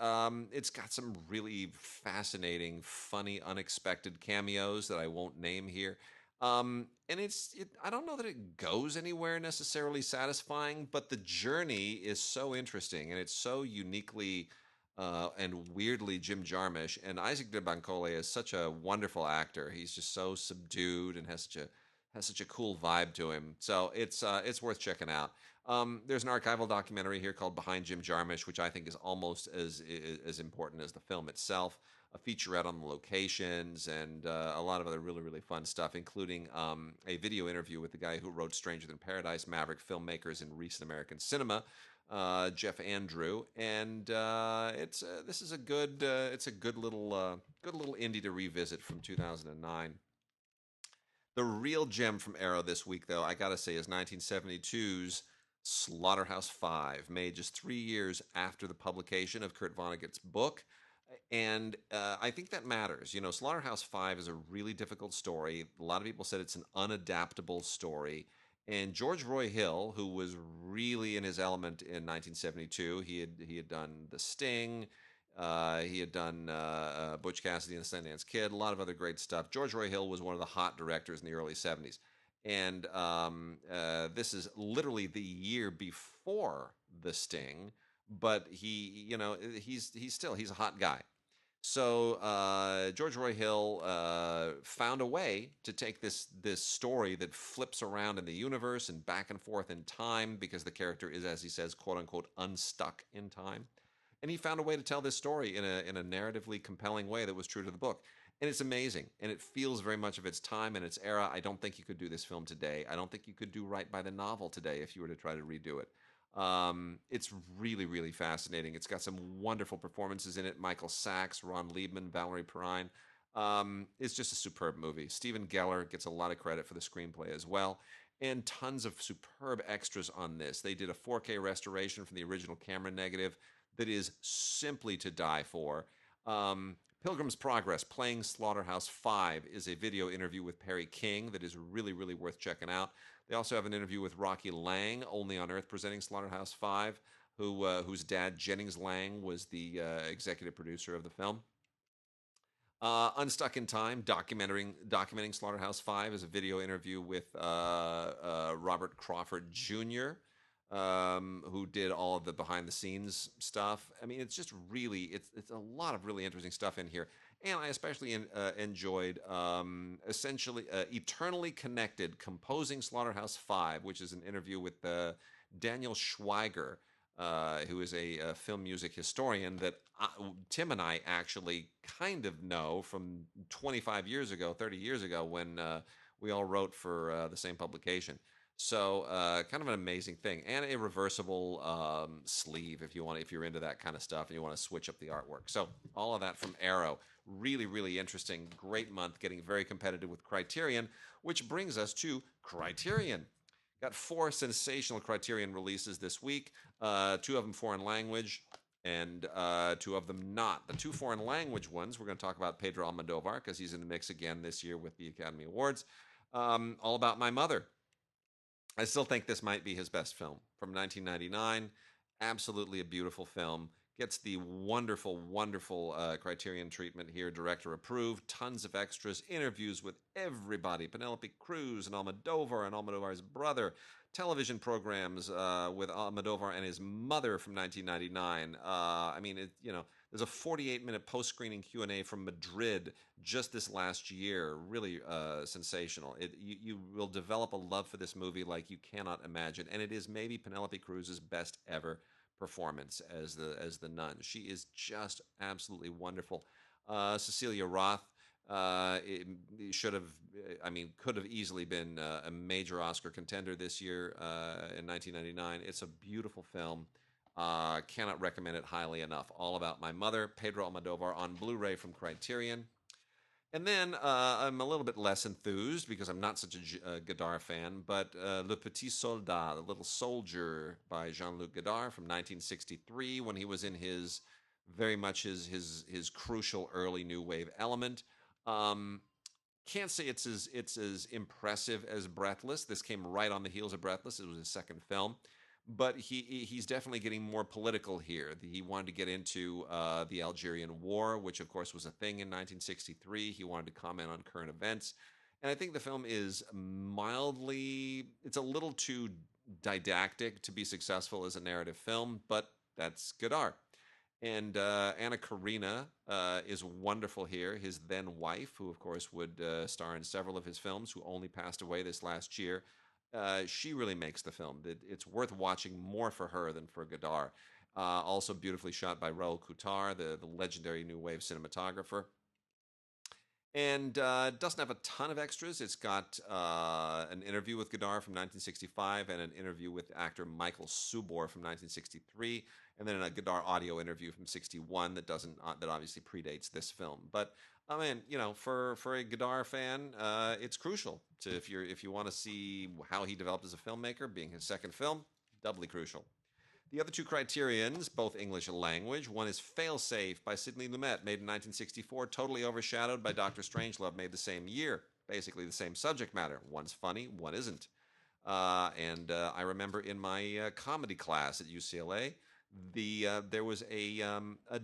S1: it's got some really fascinating, funny, unexpected cameos that I won't name here. And I don't know that it goes anywhere necessarily satisfying, but the journey is so interesting, and it's so uniquely and weirdly Jim Jarmusch. And Isaac de Bancole is such a wonderful actor. He's just so subdued and has such a cool vibe to him. So it's worth checking out. There's an archival documentary here called Behind Jim Jarmusch, which I think is almost as important as the film itself. A featurette on the locations and a lot of other really, really fun stuff, including a video interview with the guy who wrote Stranger Than Paradise, maverick filmmakers in recent American cinema, Jeff Andrew. And this is a good little indie to revisit from 2009. The real gem from Arrow this week, though, I gotta say, is 1972's Slaughterhouse-Five, made just 3 years after the publication of Kurt Vonnegut's book. And I think that matters. Slaughterhouse-Five is a really difficult story. A lot of people said it's an unadaptable story. And George Roy Hill, who was really in his element in 1972, he had done The Sting, he had done Butch Cassidy and the Sundance Kid, a lot of other great stuff. George Roy Hill was one of the hot directors in the early 70s. And this is literally the year before The Sting, but he's a hot guy. So George Roy Hill found a way to take this story that flips around in the universe and back and forth in time, because the character is, as he says, quote unquote, unstuck in time. And he found a way to tell this story in a narratively compelling way that was true to the book. And it's amazing. And it feels very much of its time and its era. I don't think you could do this film today. I don't think you could do right by the novel today if you were to try to redo it. It's really, really fascinating. It's got some wonderful performances in it. Michael Sachs, Ron Liebman, Valerie Perrine. It's just a superb movie. Stephen Geller gets a lot of credit for the screenplay as well. And tons of superb extras on this. They did a 4K restoration from the original camera negative that is simply to die for. Pilgrim's Progress, Playing Slaughterhouse-Five, is a video interview with Perry King that is really, really worth checking out. They also have an interview with Rocky Lang, Only on Earth, presenting Slaughterhouse-Five, whose dad, Jennings Lang, was the executive producer of the film. Unstuck in Time, documenting Slaughterhouse-Five, is a video interview with Robert Crawford Jr., who did all of the behind-the-scenes stuff. I mean, it's just really, it's a lot of really interesting stuff in here. And I especially enjoyed essentially Eternally Connected, Composing Slaughterhouse-Five, which is an interview with Daniel Schweiger, who is a film music historian that Tim and I actually kind of know from 25 years ago, 30 years ago, when we all wrote for the same publication. So kind of an amazing thing, and a reversible sleeve if you're into that kind of stuff and you want to switch up the artwork. So all of that from Arrow. Really, really interesting. Great month, getting very competitive with Criterion, which brings us to Criterion. Got 4 sensational Criterion releases this week, 2 of them foreign language, and 2 of them not. The 2 foreign language ones, we're going to talk about Pedro Almodovar, because he's in the mix again this year with the Academy Awards. All About My Mother. I still think this might be his best film from 1999. Absolutely a beautiful film. Gets the wonderful, wonderful Criterion treatment here, director approved. Tons of extras, interviews with everybody. Penelope Cruz and Almodovar's brother. Television programs with Almodovar and his mother from 1999. I mean, there's a 48-minute post-screening Q&A from Madrid just this last year. Really sensational. You will develop a love for this movie like you cannot imagine, and it is maybe Penelope Cruz's best ever performance as the nun. She is just absolutely wonderful. Cecilia Roth could have easily been a major Oscar contender this year in 1999. It's a beautiful film. Cannot recommend it highly enough. All About My Mother, Pedro Almodovar on Blu-ray from Criterion. And then I'm a little bit less enthused because I'm not such a Godard fan, but Le Petit Soldat, The Little Soldier by Jean-Luc Godard from 1963, when he was in his crucial early new wave element. Can't say it's as impressive as Breathless. This came right on the heels of Breathless. It was his second film. But he's definitely getting more political here. He wanted to get into the Algerian War, which of course was a thing in 1963. He wanted to comment on current events. And I think the film is it's a little too didactic to be successful as a narrative film, but that's Godard. And Anna Karina is wonderful here, his then wife, who of course would star in several of his films, who only passed away this last year. She really makes the film. It's worth watching more for her than for Godard. Also beautifully shot by Raoul Coutard, the legendary new wave cinematographer. And doesn't have a ton of extras. It's got an interview with Godard from 1965 and an interview with actor Michael Subor from 1963, and then a Godard audio interview from 61 that obviously predates this film. But I mean, for a Godard fan, it's crucial if you want to see how he developed as a filmmaker, being his second film, doubly crucial. The other 2 Criterions, both English language. One is Failsafe by Sidney Lumet, made in 1964, totally overshadowed by Dr. Strangelove, made the same year. Basically the same subject matter. One's funny, one isn't. And I remember in my comedy class at UCLA, there was a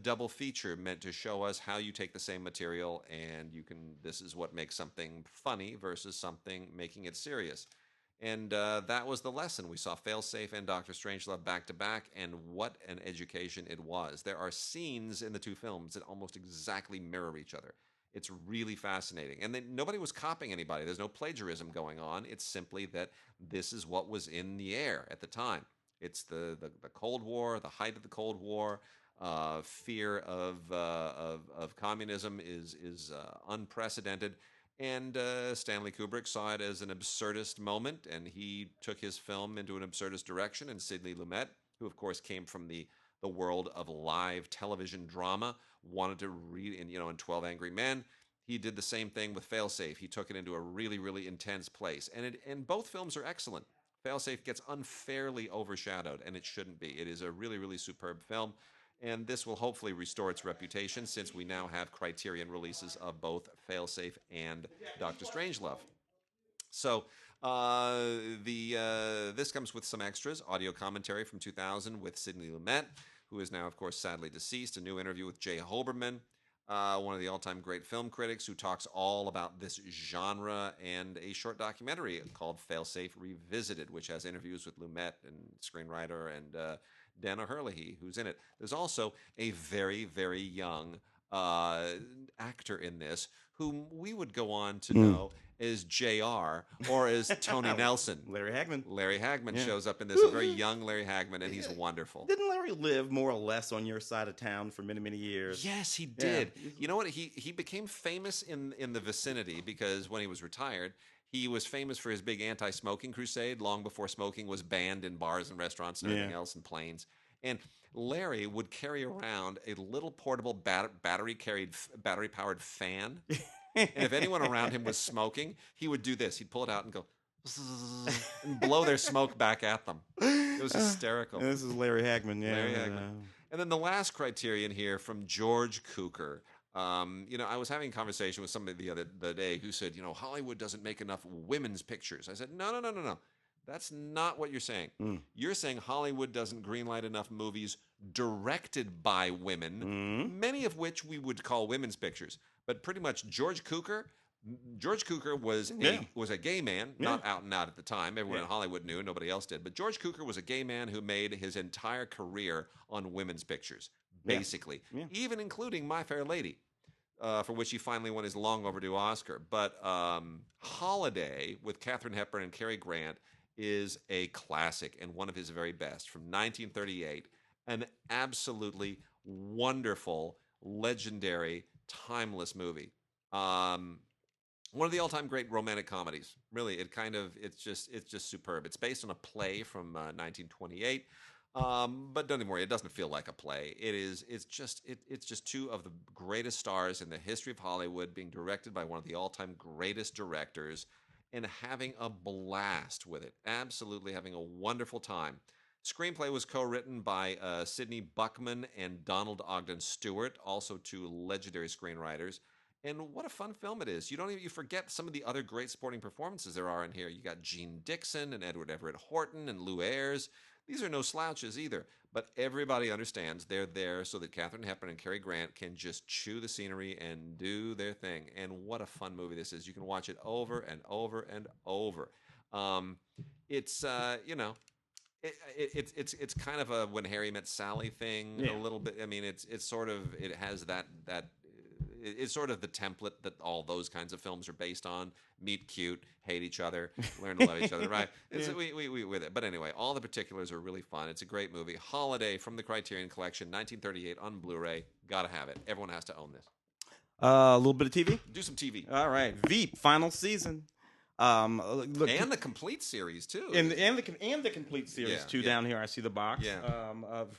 S1: double feature meant to show us how you take the same material and this is what makes something funny versus something making it serious. And that was the lesson. We saw Failsafe and Dr. Strangelove back to back, and what an education it was. There are scenes in the 2 films that almost exactly mirror each other. It's really fascinating. And then nobody was copying anybody. There's no plagiarism going on. It's simply that this is what was in the air at the time. It's the Cold War, the height of the Cold War. Fear of communism is unprecedented. And Stanley Kubrick saw it as an absurdist moment, and he took his film into an absurdist direction. And Sidney Lumet, who of course came from the world of live television drama, wanted to in 12 Angry Men, he did the same thing with Failsafe. He took it into a really, really intense place. And both films are excellent. Failsafe gets unfairly overshadowed, and it shouldn't be. It is a really, really superb film. And this will hopefully restore its reputation, since we now have Criterion releases of both Failsafe and Dr. Strangelove. So This comes with some extras, audio commentary from 2000 with Sidney Lumet, who is now, of course, sadly deceased. A new interview with Jay Hoberman, one of the all-time great film critics, who talks all about this genre, and a short documentary called Failsafe Revisited, which has interviews with Lumet and screenwriter and Dan O'Herlihy, who's in it. There's also a very, very young actor in this, whom we would go on to know as JR or as Tony Nelson.
S2: Larry Hagman.
S1: Larry Hagman shows up in this, a very young Larry Hagman, and he's wonderful.
S2: Didn't Larry live more or less on your side of town for many, many years?
S1: Yes, he did. Yeah. You know what? He became famous in the vicinity because when he was retired, he was famous for his big anti-smoking crusade long before smoking was banned in bars and restaurants and everything else and planes. And Larry would carry around a little portable battery-powered fan. And if anyone around him was smoking, he would do this. He'd pull it out and go and blow their smoke back at them. It was hysterical.
S2: This is Larry Hagman. Yeah.
S1: Larry Hagman. And then the last Criterion here from George Cukor. I was having a conversation with somebody the other day who said, Hollywood doesn't make enough women's pictures. I said, no. That's not what you're saying. You're saying Hollywood doesn't greenlight enough movies directed by women, many of which we would call women's pictures. But pretty much George Cukor was a gay man, not out and out at the time. Everyone in Hollywood knew, nobody else did. But George Cukor was a gay man who made his entire career on women's pictures, basically, even including My Fair Lady, for which he finally won his long overdue Oscar. But Holiday with Katharine Hepburn and Cary Grant is a classic and one of his very best from 1938. An absolutely wonderful, legendary, timeless movie. One of the all-time great romantic comedies. Really, it's just superb. It's based on a play from 1928. But don't even worry, it doesn't feel like a play. It's just two of the greatest stars in the history of Hollywood being directed by one of the all-time greatest directors and having a blast with it. Absolutely having a wonderful time. Screenplay was co-written by Sidney Buckman and Donald Ogden Stewart, also two legendary screenwriters. And what a fun film it is. You forget some of the other great supporting performances there are in here. You got Gene Dixon and Edward Everett Horton and Lou Ayres. These are no slouches either, but everybody understands they're there so that Katharine Hepburn and Cary Grant can just chew the scenery and do their thing. And what a fun movie this is. You can watch it over and over and over. It's kind of a When Harry Met Sally thing a little bit. I mean, it has that it's sort of the template that all those kinds of films are based on. Meet cute, hate each other, learn to love each other, right? We with it. But anyway, all the particulars are really fun. It's a great movie. Holiday from the Criterion Collection, 1938 on Blu-ray. Gotta have it. Everyone has to own this.
S2: A little bit of TV?
S1: Do some TV.
S2: All right. Veep, final season.
S1: Look, and the complete series too,
S2: and the complete series too. Down here, I see the box.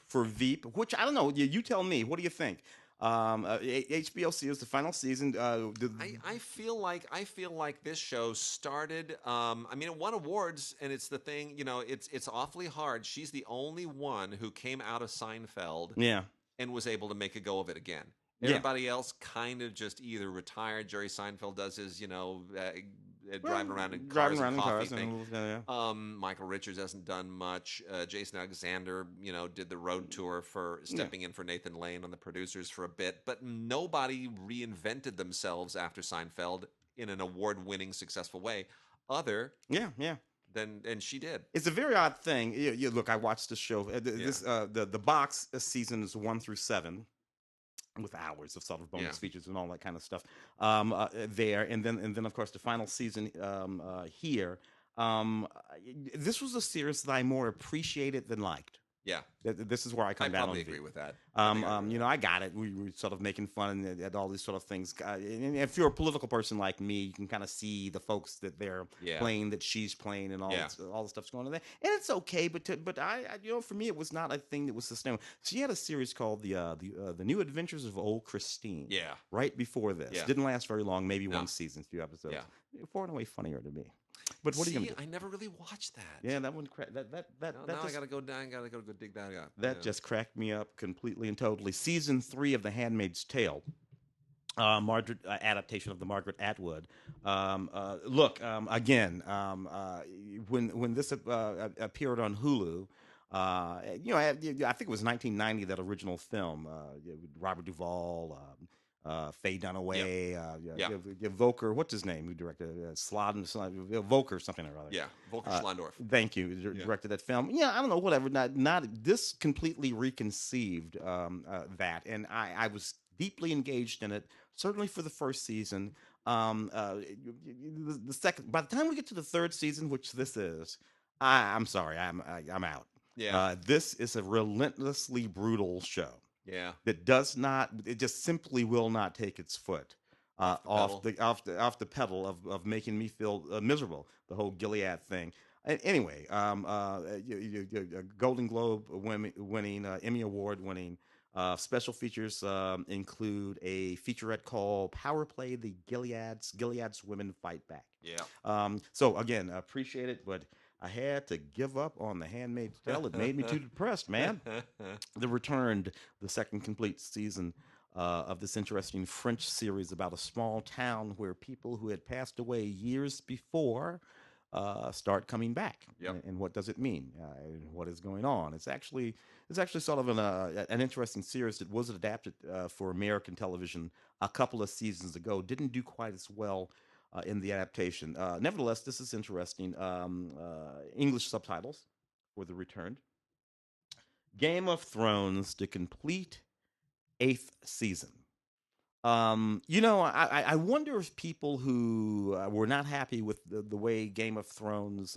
S2: For Veep, which I don't know. You tell me. What do you think? HBO series, the final season.
S1: I feel like this show started. It won awards, and it's the thing. It's awfully hard. She's the only one who came out of Seinfeld, and was able to make a go of it again. Everybody else kind of just either retired. Jerry Seinfeld does his, driving around in cars and coffee thing. Michael Richards hasn't done much. Jason Alexander, did the road tour for stepping in for Nathan Lane on the producers for a bit. But nobody reinvented themselves after Seinfeld in an award-winning, successful way. And she did.
S2: It's a very odd thing. Look, I watched the show. The box season is 1 through 7. With hours of sort of bonus features and all that kind of stuff there, and then of course the final season here. This was a series that I more appreciated than liked.
S1: Yeah,
S2: this is where I come down.
S1: I probably agree with that.
S2: I got it. We were sort of making fun and all these sort of things. And if you're a political person like me, you can kind of see the folks that they're playing, that she's playing, and all the stuff's going on there. And it's okay, but I for me, it was not a thing that was sustainable. She had a series called the New Adventures of Old Christine.
S1: Yeah,
S2: right before this, didn't last very long. Maybe one season, few episodes. Yeah, far and away funnier to me. But what are you gonna do?
S1: I never really watched that.
S2: Yeah, that one.
S1: I gotta go down. Gotta go dig that out.
S2: That just cracked me up completely and totally. Season 3 of The Handmaid's Tale Margaret adaptation of the Margaret Atwood. Look, again, when this appeared on Hulu, I think it was 1990 that original film. Robert Duvall, Faye
S1: Yep.
S2: Dunaway,
S1: Yeah.
S2: Volker. What's his name? Who directed Volker something or other.
S1: Yeah. Volker Schlondorf.
S2: Thank you. Directed that film. Yeah, I don't know. Whatever. Not this completely reconceived that, and I was deeply engaged in it. Certainly for the first season. The second. By the time we get to the third season, which this is, I'm sorry. I'm out.
S1: Yeah.
S2: This is a relentlessly brutal show
S1: Yeah.
S2: that does not. It just simply will not take its foot off the pedal of making me feel miserable. The whole Gilead thing. Anyway, Golden Globe winning, Emmy Award winning. Special features include a featurette called "Power Play: The Gilead's Women Fight Back."
S1: Yeah.
S2: So again, I appreciate it, but I had to give up on The Handmaid's Tale. It made me too depressed, man. The second complete season of this interesting French series about a small town where people who had passed away years before start coming back.
S1: Yep.
S2: And what does it mean? And what is going on? It's actually sort of an interesting series that was adapted for American television a couple of seasons ago. Didn't do quite as well in the adaptation. Nevertheless, this is interesting. English subtitles for the returned. Game of Thrones, the complete eighth season. I wonder if people who were not happy with the way Game of Thrones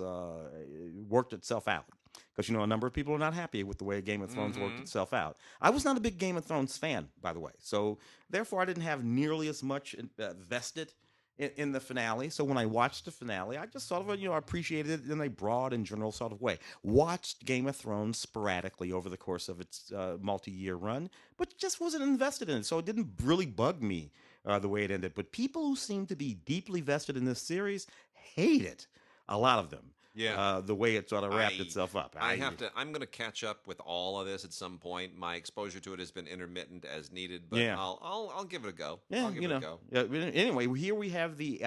S2: worked itself out, because a number of people are not happy with the way Game of Thrones worked itself out. I was not a big Game of Thrones fan, by the way, so therefore I didn't have nearly as much vested in the finale. So when I watched the finale, I just sort of appreciated it in a broad and general sort of way. Watched Game of Thrones sporadically over the course of its multi-year run, but just wasn't invested in it. So it didn't really bug me the way it ended. But people who seem to be deeply vested in this series hate it. A lot of them.
S1: Yeah.
S2: The way it sort of wrapped itself up.
S1: I'm going to catch up with all of this at some point. My exposure to it has been intermittent as needed, but I'll give it a go.
S2: Yeah,
S1: I'll give it a go.
S2: Yeah, anyway, here we have the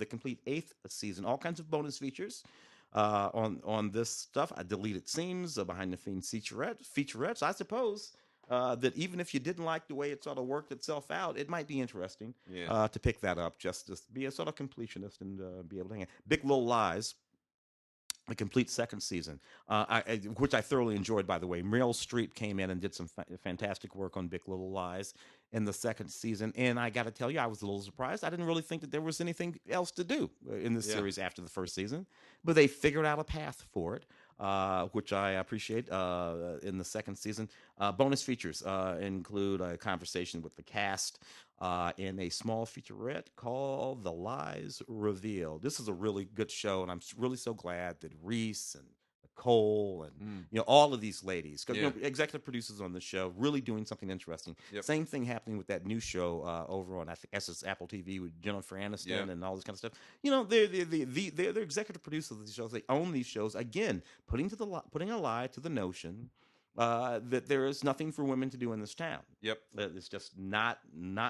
S2: complete eighth season. All kinds of bonus features on this stuff. Deleted scenes, behind the scenes featurettes. I suppose that even if you didn't like the way it sort of worked itself out, it might be interesting to pick that up, just to be a sort of completionist and be able to hang it. Big Little Lies. The complete second season, which I thoroughly enjoyed, by the way. Meryl Streep came in and did some fantastic work on Big Little Lies in the second season. And I got to tell you, I was a little surprised. I didn't really think that there was anything else to do in this series after the first season. But they figured out a path for it, which I appreciate in the second season. Bonus features include a conversation with the cast in a small featurette called The Lies Revealed. This is a really good show, and I'm really so glad that Reese and Nicole and all of these ladies, because executive producers on the show, really doing something interesting.
S1: Yep.
S2: Same thing happening with that new show over on, I think, Apple TV with Jennifer Aniston and all this kind of stuff. They're executive producers of these shows. They own these shows. Again, putting a lie to the notion that there is nothing for women to do in this town.
S1: Yep.
S2: It's just not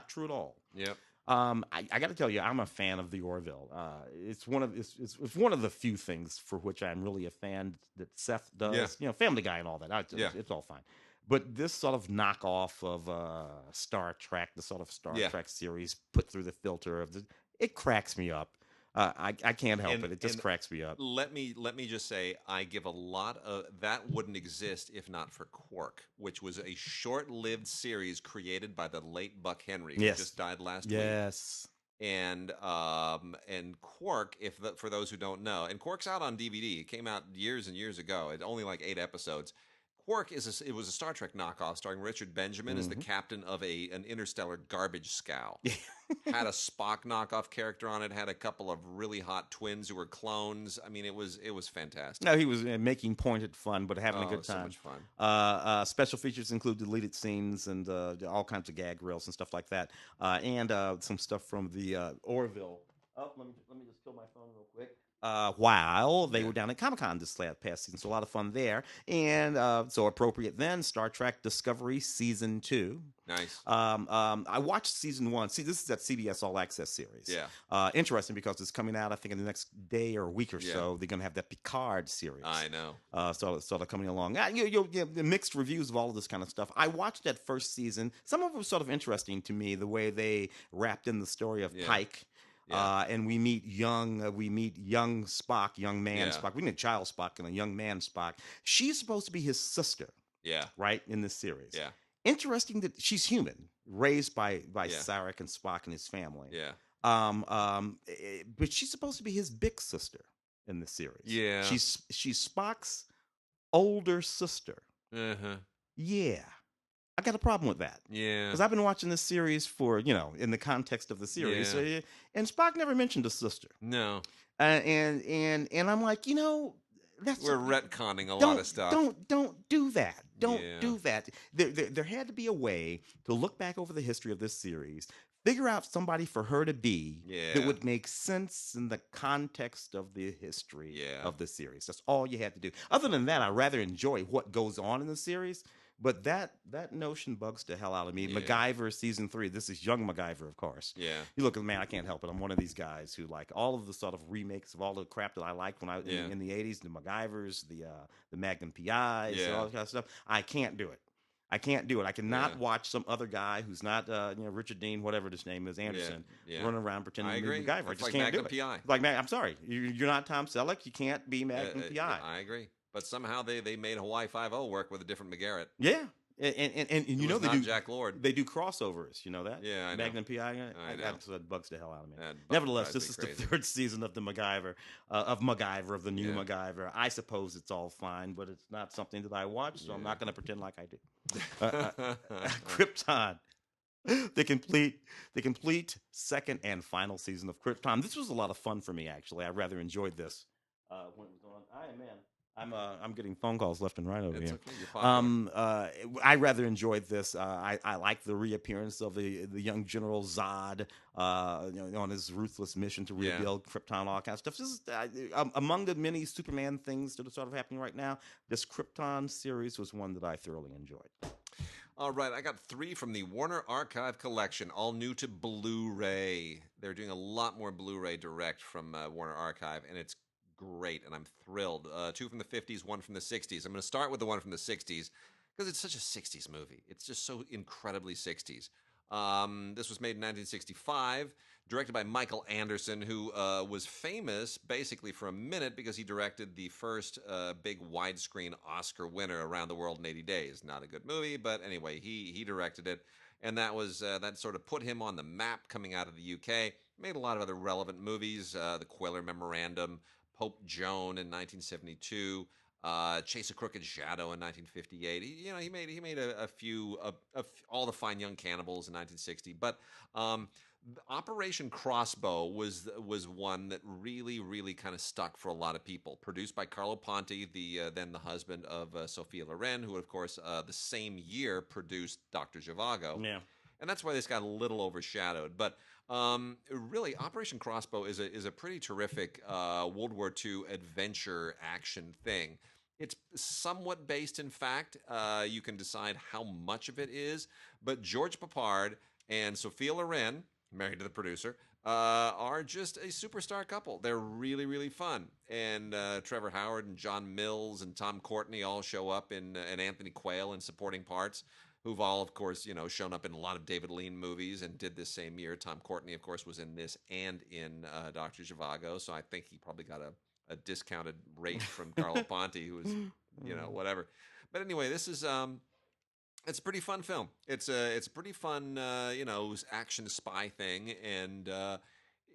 S2: true at all.
S1: Yep.
S2: I got to tell you, I'm a fan of the Orville. It's one of the few things for which I'm really a fan that Seth does. Family Guy and all that. It's all fine. But this sort of knockoff of Star Trek, the sort of Star Trek series put through the filter of it cracks me up. I can't help it. It just cracks me up.
S1: Let me just say, I give a lot of that wouldn't exist if not for Quark, which was a short-lived series created by the late Buck Henry, who just died last week.
S2: Yes.
S1: And Quark, for those who don't know, and Quark's out on DVD. It came out years and years ago. It's only like 8 episodes. Quark was a Star Trek knockoff starring Richard Benjamin as the captain of an interstellar garbage scow. Had a Spock knockoff character on it. Had a couple of really hot twins who were clones. I mean, it was fantastic.
S2: No, he was making pointed fun, but having a good time.
S1: So much fun.
S2: Special features include deleted scenes and all kinds of gag reels and stuff like that, and some stuff from the Orville. Oh, let me just kill my phone real quick. while they
S1: Yeah.
S2: were down at Comic-Con this past season. So a lot of fun there. And so appropriate then, Star Trek Discovery Season 2.
S1: Nice.
S2: I watched Season 1. See, this is that CBS All Access series.
S1: Yeah.
S2: Interesting because it's coming out, I think, in the next day or week or
S1: Yeah.
S2: so. They're going to have that Picard series.
S1: I know.
S2: So sort of coming along. You'll get mixed reviews of all of this kind of stuff. I watched that first season. Some of it was sort of interesting to me, the way they wrapped in the story of Pike.
S1: Yeah.
S2: And we meet young Spock, young man
S1: Yeah.
S2: Spock. We meet child Spock and a young man Spock. She's supposed to be his sister,
S1: Yeah.
S2: right, in this series.
S1: Yeah.
S2: Interesting that she's human, raised by
S1: Yeah.
S2: Sarek and Spock and his family.
S1: Yeah.
S2: But she's supposed to be his big sister in the series.
S1: Yeah.
S2: She's Spock's older sister.
S1: Uh-huh.
S2: Yeah. I got a problem with that.
S1: Yeah.
S2: Because I've been watching this series for, in the context of the series.
S1: Yeah.
S2: And Spock never mentioned a sister.
S1: No.
S2: And I'm like, that's
S1: We're retconning a lot of stuff.
S2: Don't do that. Don't
S1: Yeah.
S2: do that. There had to be a way to look back over the history of this series, figure out somebody for her to be that
S1: Yeah.
S2: would make sense in the context of the history
S1: Yeah.
S2: of the series. That's all you had to do. Other than that, I rather enjoy what goes on in the series. But that notion bugs the hell out of me.
S1: Yeah.
S2: MacGyver Season 3. This is young MacGyver, of course.
S1: Yeah.
S2: You look, man, I can't help it. I'm one of these guys who like all of the sort of remakes of all the crap that I liked when I
S1: Yeah.
S2: in the 80s, the MacGyvers, the Magnum PIs,
S1: Yeah.
S2: all that kind of stuff. I can't do it. I can't do it. I cannot
S1: Yeah.
S2: watch some other guy who's not, Richard Dean, whatever his name is, Anderson,
S1: Yeah.
S2: running around pretending
S1: I
S2: to be
S1: agree.
S2: MacGyver. I
S1: It's
S2: just
S1: like
S2: can't do
S1: Magnum
S2: it.
S1: PI.
S2: Like, man, I'm sorry. You're not Tom Selleck. You can't be Magnum PI.
S1: I agree. But somehow they made Hawaii Five-O work with a different McGarrett.
S2: Yeah. And you
S1: It
S2: know
S1: was
S2: they
S1: not
S2: do
S1: Jack Lord.
S2: they do crossovers. You know that?
S1: Yeah, I know.
S2: Magnum PI.
S1: I know.
S2: That's what bugs the hell out of me.
S1: That
S2: Nevertheless,
S1: drives
S2: this
S1: me
S2: is the
S1: crazy.
S2: third season of the MacGyver, of the new
S1: Yeah.
S2: MacGyver. I suppose it's all fine, but it's not something that I watch, so I'm
S1: Yeah.
S2: not going to pretend like I do. Krypton. The complete second and final season of Krypton. This was a lot of fun for me, actually. I rather enjoyed this when it was on. I'm getting phone calls left and right over
S1: It's
S2: here.
S1: okay. You're popular.
S2: I rather enjoyed this. I like the reappearance of the young General Zod, on his ruthless mission to
S1: Yeah.
S2: rebuild Krypton, all kinds of stuff. This is among the many Superman things that are sort of happening right now. This Krypton series was one that I thoroughly enjoyed.
S1: All right, I got 3 from the Warner Archive Collection, all new to Blu-ray. They're doing a lot more Blu-ray direct from Warner Archive, and it's great, and I'm thrilled. 2 from the 50s, 1 from the 60s. I'm going to start with the one from the 60s because it's such a 60s movie. It's just so incredibly 60s. This was made in 1965, directed by Michael Anderson, who was famous basically for a minute because he directed the first big widescreen Oscar winner, Around the World in 80 Days. Not a good movie, but anyway, he directed it, and that was that sort of put him on the map coming out of the UK. Made a lot of other relevant movies, The Queller Memorandum, Pope Joan in 1972. Chase a Crooked Shadow in 1958. He made a few All the Fine Young Cannibals in 1960. But Operation Crossbow was one that really kind of stuck for a lot of people. Produced by Carlo Ponti, then the husband of Sophia Loren, who of course the same year produced Dr. Zhivago.
S2: Yeah.
S1: And that's why this got a little overshadowed. But really, Operation Crossbow is a pretty terrific World War II adventure action thing. It's somewhat based in fact. You can decide how much of it is. But George Papard and Sophia Loren, married to the producer, are just a superstar couple. They're really fun. And Trevor Howard and John Mills and Tom Courtenay all show up and Anthony Quayle in supporting parts, who've all, of course, shown up in a lot of David Lean movies and did this same year. Tom Courtenay, of course, was in this and in Dr. Zhivago, so I think he probably got a discounted rate from Carlo Ponti, who was, whatever. But anyway, this is it's a pretty fun film. It's a pretty fun, action spy thing, and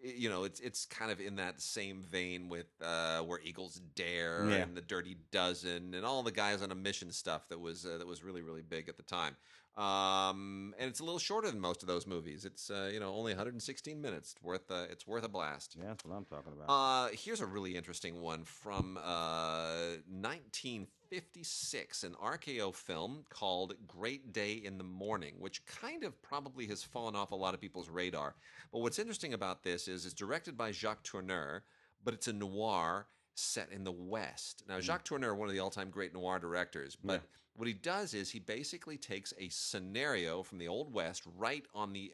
S1: it's kind of in that same vein with Where Eagles Dare and The Dirty Dozen and all the guys on a mission stuff that was really big at the time. And it's a little shorter than most of those movies. It's only 116 minutes. It's worth a blast.
S2: Yeah, that's what I'm talking about.
S1: Here's a really interesting one from 1956, an RKO film called Great Day in the Morning, which kind of probably has fallen off a lot of people's radar. But what's interesting about this is it's directed by Jacques Tourneur, but it's a noir set in the West. Now, Jacques Tourneur, one of the all-time great noir directors, but what he does is he basically takes a scenario from the Old West, right on the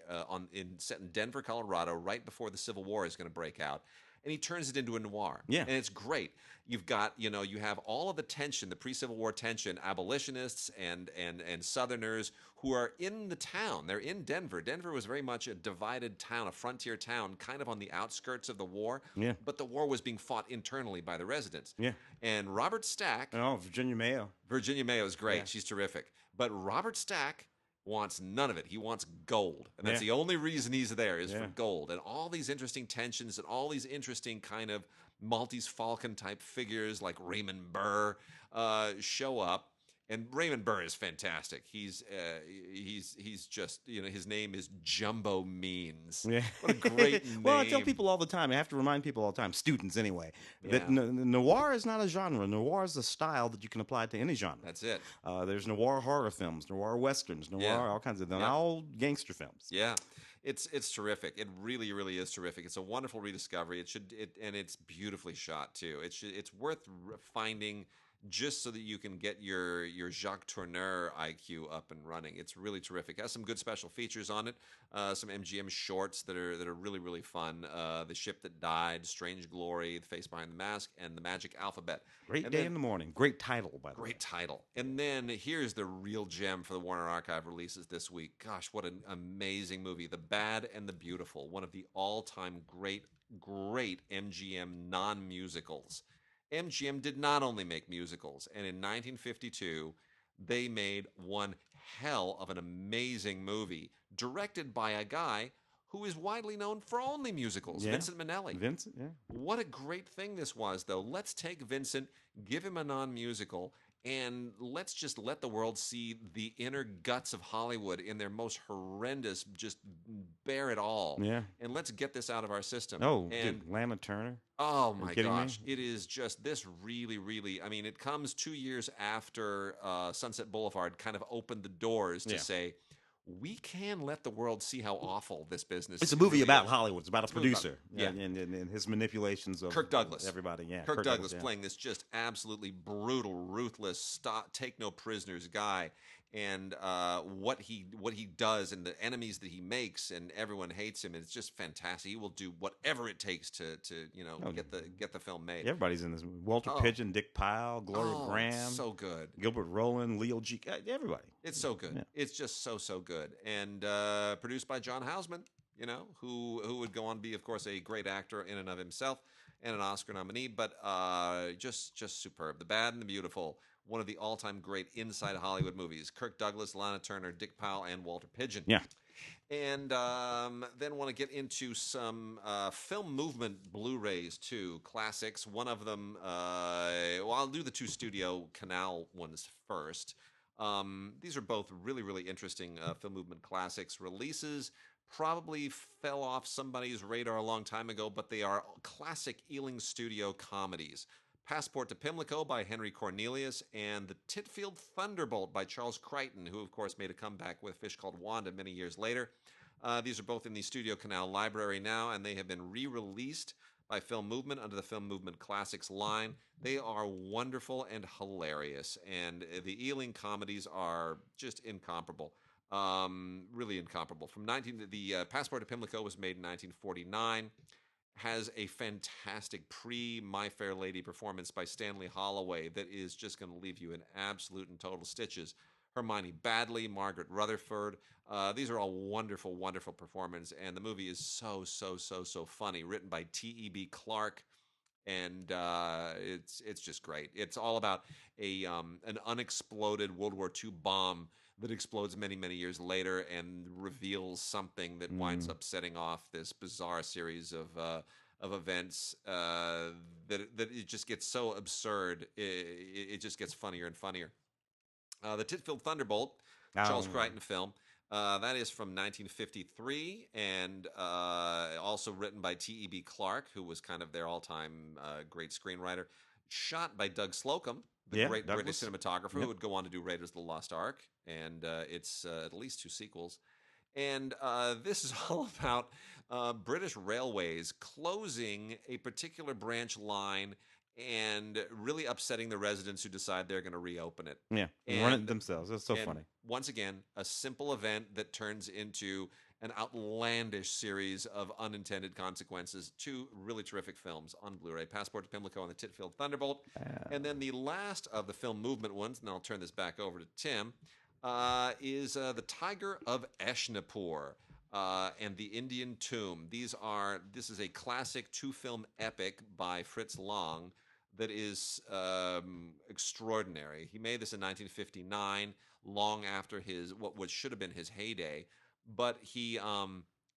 S1: set in Denver, Colorado, right before the Civil War is going to break out, and he turns it into a noir.
S2: Yeah.
S1: And it's great. You've got, you have all of the tension, the pre-Civil War tension, abolitionists and Southerners who are in the town. They're in Denver. Denver was very much a divided town, a frontier town, kind of on the outskirts of the war.
S2: Yeah.
S1: But the war was being fought internally by the residents.
S2: Yeah.
S1: And Robert Stack.
S2: Oh, Virginia Mayo.
S1: Virginia Mayo is great.
S2: Yeah.
S1: She's terrific. But Robert Stack wants none of it. He wants gold. And that's the only reason he's there is for gold. And all these interesting tensions and all these interesting kind of Maltese Falcon type figures like Raymond Burr show up. And Raymond Burr is fantastic. He's just, his name is Jumbo Means.
S2: Yeah.
S1: What a great name.
S2: Well, I tell people all the time, I have to remind people all the time, students anyway, that noir is not a genre. Noir is a style that you can apply to any genre.
S1: That's it.
S2: There's noir horror films, noir westerns, noir, all kinds of them, all gangster films.
S1: Yeah. It's terrific. It really, really is terrific. It's a wonderful rediscovery. And it's beautifully shot too. It's worth finding just so that you can get your Jacques Tourneur IQ up and running. It's really terrific. It has some good special features on it. Some MGM shorts that are really, really fun. The Ship That Died, Strange Glory, The Face Behind the Mask, and The Magic Alphabet.
S2: Great Day in the Morning. Great title, by the way.
S1: Great title. And then here's the real gem for the Warner Archive releases this week. Gosh, what an amazing movie. The Bad and the Beautiful, one of the all-time great MGM non-musicals. MGM did not only make musicals, and in 1952, they made one hell of an amazing movie directed by a guy who is widely known for only musicals, Vincent Minnelli.
S2: Vincent, yeah.
S1: What a great thing this was, though. Let's take Vincent, give him a non-musical, and let's just let the world see the inner guts of Hollywood in their most horrendous, just bare it all.
S2: Yeah.
S1: And let's get this out of our system.
S2: Oh, dude, Lana Turner.
S1: Oh my gosh. It is just this really, really, I mean, it comes 2 years after Sunset Boulevard kind of opened the doors to say, we can let the world see how awful this business is.
S2: It's a movie about Hollywood. It's about a producer. And his manipulations of
S1: Kirk Douglas.
S2: Everybody. Yeah.
S1: Kirk Douglas playing this just absolutely brutal, ruthless, take no prisoners guy. And what he does and the enemies that he makes, and everyone hates him. It's just fantastic. He will do whatever it takes to get the film made.
S2: Everybody's in this movie. Walter Pidgeon, Dick Powell, Gloria Graham,
S1: so good.
S2: Gilbert Rowland, Leo G. Everybody.
S1: It's so good. Yeah. It's just so good. And produced by John Houseman, who would go on to be, of course, a great actor in and of himself and an Oscar nominee, but just superb. The Bad and the Beautiful. One of the all-time great inside Hollywood movies. Kirk Douglas, Lana Turner, Dick Powell, and Walter Pidgeon.
S2: Yeah.
S1: And then want to get into some film movement Blu-rays, too. Classics. One of them, I'll do the two Studio Canal ones first. These are both really, really interesting film movement classics. Releases probably fell off somebody's radar a long time ago, but they are classic Ealing Studio comedies. Passport to Pimlico by Henry Cornelius, and The Titfield Thunderbolt by Charles Crichton, who, of course, made a comeback with Fish Called Wanda many years later. These are both in the Studio Canal library now, and they have been re-released by Film Movement under the Film Movement Classics line. They are wonderful and hilarious, and the Ealing comedies are just incomparable. Really incomparable. The Passport to Pimlico was made in 1949. Has a fantastic pre-My Fair Lady performance by Stanley Holloway that is just going to leave you in absolute and total stitches. Hermione Baddeley, Margaret Rutherford. These are all wonderful, wonderful performances, and the movie is so funny. Written by T.E.B. Clarke, and it's just great. It's all about an unexploded World War II bomb that explodes many, many years later and reveals something that winds up setting off this bizarre series of events that it just gets so absurd. It just gets funnier and funnier. The Titfield Thunderbolt, Charles Crichton film. That is from 1953 and also written by T.E.B. Clarke, who was kind of their all-time great screenwriter. Shot by Doug Slocum, the great British cinematographer, who would go on to do Raiders of the Lost Ark, and it's at least 2 sequels. And this is all about British Railways closing a particular branch line and really upsetting the residents who decide they're going to reopen it.
S2: Yeah, and run it themselves. That's so funny.
S1: Once again, a simple event that turns into an outlandish series of unintended consequences. Two really terrific films on Blu-ray: Passport to Pimlico and The Titfield Thunderbolt. And then the last of the film movement ones, and I'll turn this back over to Tim, is The Tiger of Eshnapur and The Indian Tomb. This is a classic two-film epic by Fritz Lang that is extraordinary. He made this in 1959, long after what should have been his heyday. But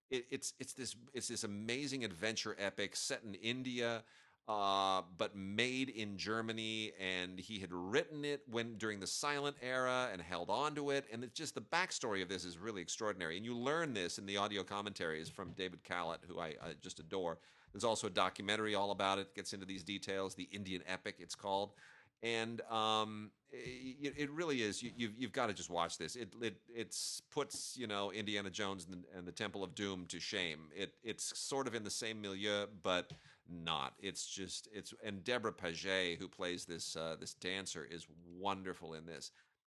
S1: it's this amazing adventure epic set in India, but made in Germany, and he had written it during the silent era and held on to it. And it's just the backstory of this is really extraordinary. And you learn this in the audio commentaries from David Callett, who I just adore. There's also a documentary all about it. Gets into these details. The Indian Epic, it's called. And it really is. You've got to just watch this. It puts Indiana Jones and the Temple of Doom to shame. It's sort of in the same milieu, but not. And Deborah Paget, who plays this dancer, is wonderful in this.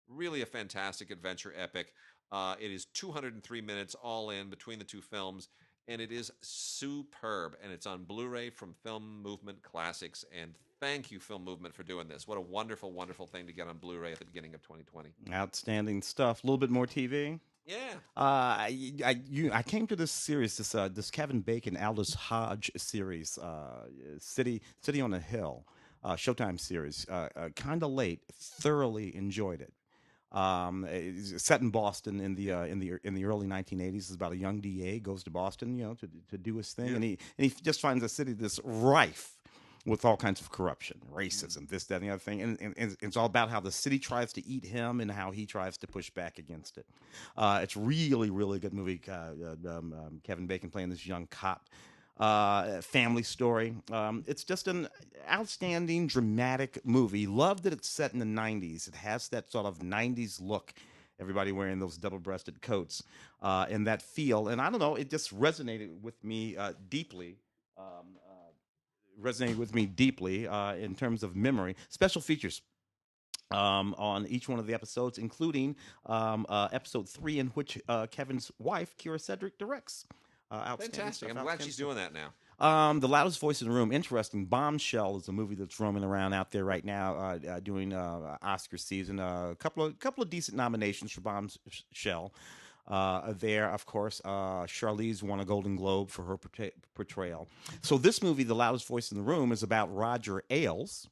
S1: Really a fantastic adventure epic. It is 203 minutes all in between the two films. And it is superb, and it's on Blu-ray from Film Movement Classics. And thank you, Film Movement, for doing this. What a wonderful, wonderful thing to get on Blu-ray at the beginning of 2020.
S2: Outstanding stuff. A little bit more TV.
S1: Yeah.
S2: I came to this series, this Kevin Bacon, Aldous Hodge series, City on a Hill, Showtime series. Kind of late. Thoroughly enjoyed it. It's set in Boston in the early 1980s. It's about a young DA goes to Boston, to do his thing, and he just finds a city that's rife with all kinds of corruption, racism, this, that, and the other thing, and it's all about how the city tries to eat him and how he tries to push back against it. It's really, really good movie. Kevin Bacon playing this young cop. Family story. It's just an outstanding dramatic movie. Love that it's set in the 90s. It has that sort of 90s look. Everybody wearing those double-breasted coats and that feel. And I don't know, it just resonated with me deeply. In terms of memory. Special features on each one of the episodes, including episode 3, in which Kevin's wife, Kira Cedric, directs.
S1: Fantastic. I'm glad she's doing that now.
S2: The Loudest Voice in the Room, interesting. Bombshell is a movie that's roaming around out there right now, doing Oscar season. A couple of decent nominations for Bombshell. There, of course, Charlize won a Golden Globe for her portrayal. So this movie, The Loudest Voice in the Room, is about Roger Ailes.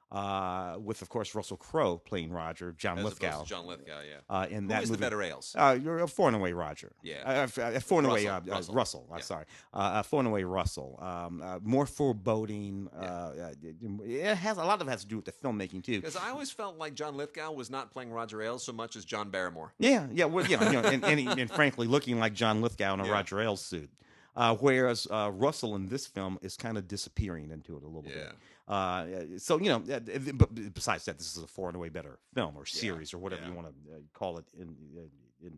S2: With, of course, Russell Crowe playing Roger, John Lithgow.
S1: John Lithgow, yeah.
S2: In that
S1: Who is
S2: movie,
S1: the better Ailes?
S2: You're far and away Roger.
S1: Yeah.
S2: Far and away
S1: Russell.
S2: I'm
S1: Yeah.
S2: sorry. Far and away Russell. More foreboding. It has a lot of it has to do with the filmmaking too.
S1: Because I always felt like John Lithgow was not playing Roger Ailes so much as John Barrymore.
S2: Yeah. Well, and frankly, looking like John Lithgow in a Roger Ailes suit. Whereas Russell in this film is kind of disappearing into it a little bit. But besides that, this is a far and away better film or series or whatever you want to call it. In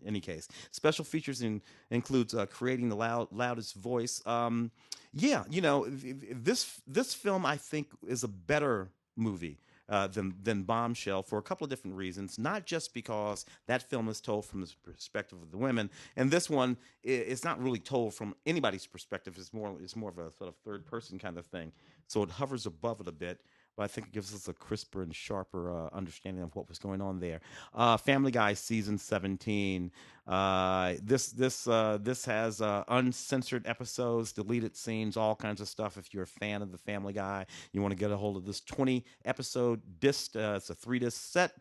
S2: any case, special features includes creating the loudest voice. This film I think is a better movie than Bombshell for a couple of different reasons. Not just because that film is told from the perspective of the women, and this one is not really told from anybody's perspective. It's more of a sort of third person kind of thing. So it hovers above it a bit, but I think it gives us a crisper and sharper understanding of what was going on there. Family Guy season 17. This has uncensored episodes, deleted scenes, all kinds of stuff. If you're a fan of the Family Guy, you want to get a hold of this 20 episode disc. It's a 3-disc set.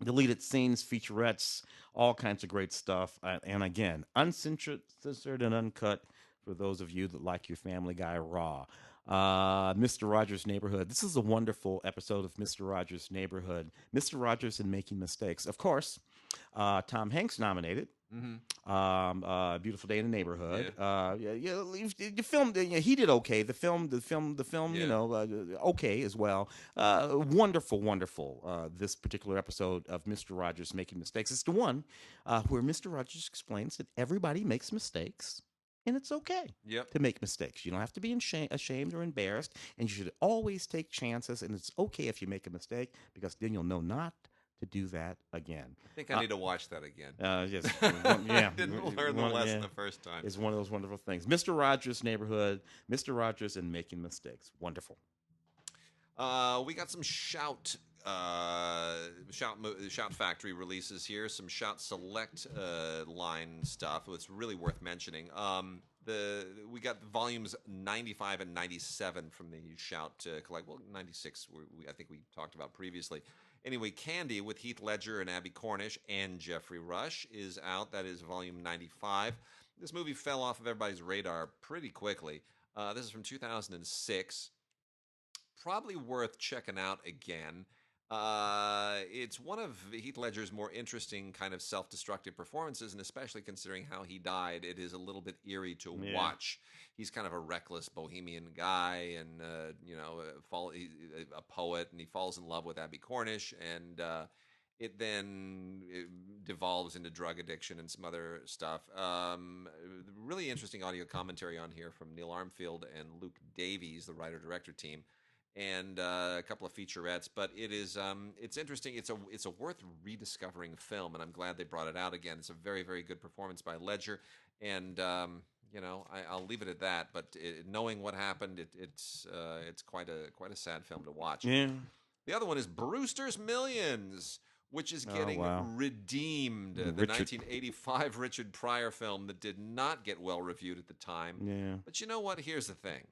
S2: Deleted scenes, featurettes, all kinds of great stuff. And again, uncensored and uncut for those of you that like your Family Guy raw. Mr. Rogers' Neighborhood. This is a wonderful episode of Mr. Rogers' Neighborhood. Mr. Rogers and Making Mistakes. Of course, Tom Hanks nominated Beautiful Day in the Neighborhood. The film, he did okay. The film, okay as well. Wonderful. This particular episode of Mr. Rogers Making Mistakes. It's the one where Mr. Rogers explains that everybody makes mistakes. And it's okay to make mistakes. You don't have to be ashamed or embarrassed. And you should always take chances. And it's okay if you make a mistake, because then you'll know not to do that again.
S1: I think I need to watch that again.
S2: Yes.
S1: I didn't learn the lesson the first time.
S2: It's one of those wonderful things. Mr. Rogers' Neighborhood, Mr. Rogers and Making Mistakes. Wonderful.
S1: We got some Shout Factory releases here, some Shout Select line stuff. It's really worth mentioning. We got volumes 95 and 97 from the Shout collect. Well, 96 I think we talked about previously. Anyway, Candy with Heath Ledger and Abby Cornish and Jeffrey Rush is out. That is volume 95. This movie fell off of everybody's radar pretty quickly. This is from 2006. Probably worth checking out again. It's one of Heath Ledger's more interesting kind of self-destructive performances, and especially considering how he died, it is a little bit eerie to watch. He's kind of a reckless bohemian guy, and a poet, and he falls in love with Abby Cornish, and it then devolves into drug addiction and some other stuff. Really interesting audio commentary on here from Neil Armfield and Luke Davies, the writer-director team. And a couple of featurettes, but it's interesting. It's a worth rediscovering film, and I'm glad they brought it out again. It's a very, very good performance by Ledger, and I'll leave it at that. But knowing what happened, it's quite a sad film to watch.
S2: Yeah.
S1: The other one is Brewster's Millions, which is getting redeemed. The 1985 Richard Pryor film that did not get well reviewed at the time.
S2: Yeah.
S1: But you know what? Here's the thing: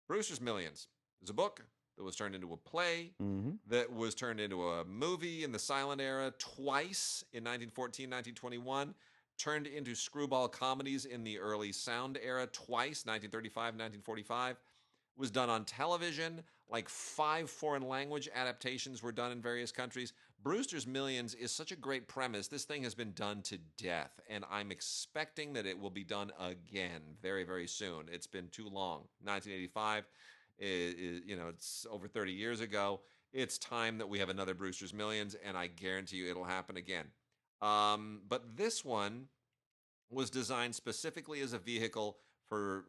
S1: Brewster's Millions. There's a book that was turned into a play, that was turned into a movie in the silent era twice in 1914, 1921, turned into screwball comedies in the early sound era twice, 1935, 1945, was done on television, like 5 foreign language adaptations were done in various countries. Brewster's Millions is such a great premise. This thing has been done to death, and I'm expecting that it will be done again very, very soon. It's been too long. 1985. It's over 30 years ago. It's time that we have another Brewster's Millions, and I guarantee you it'll happen again. But this one was designed specifically as a vehicle for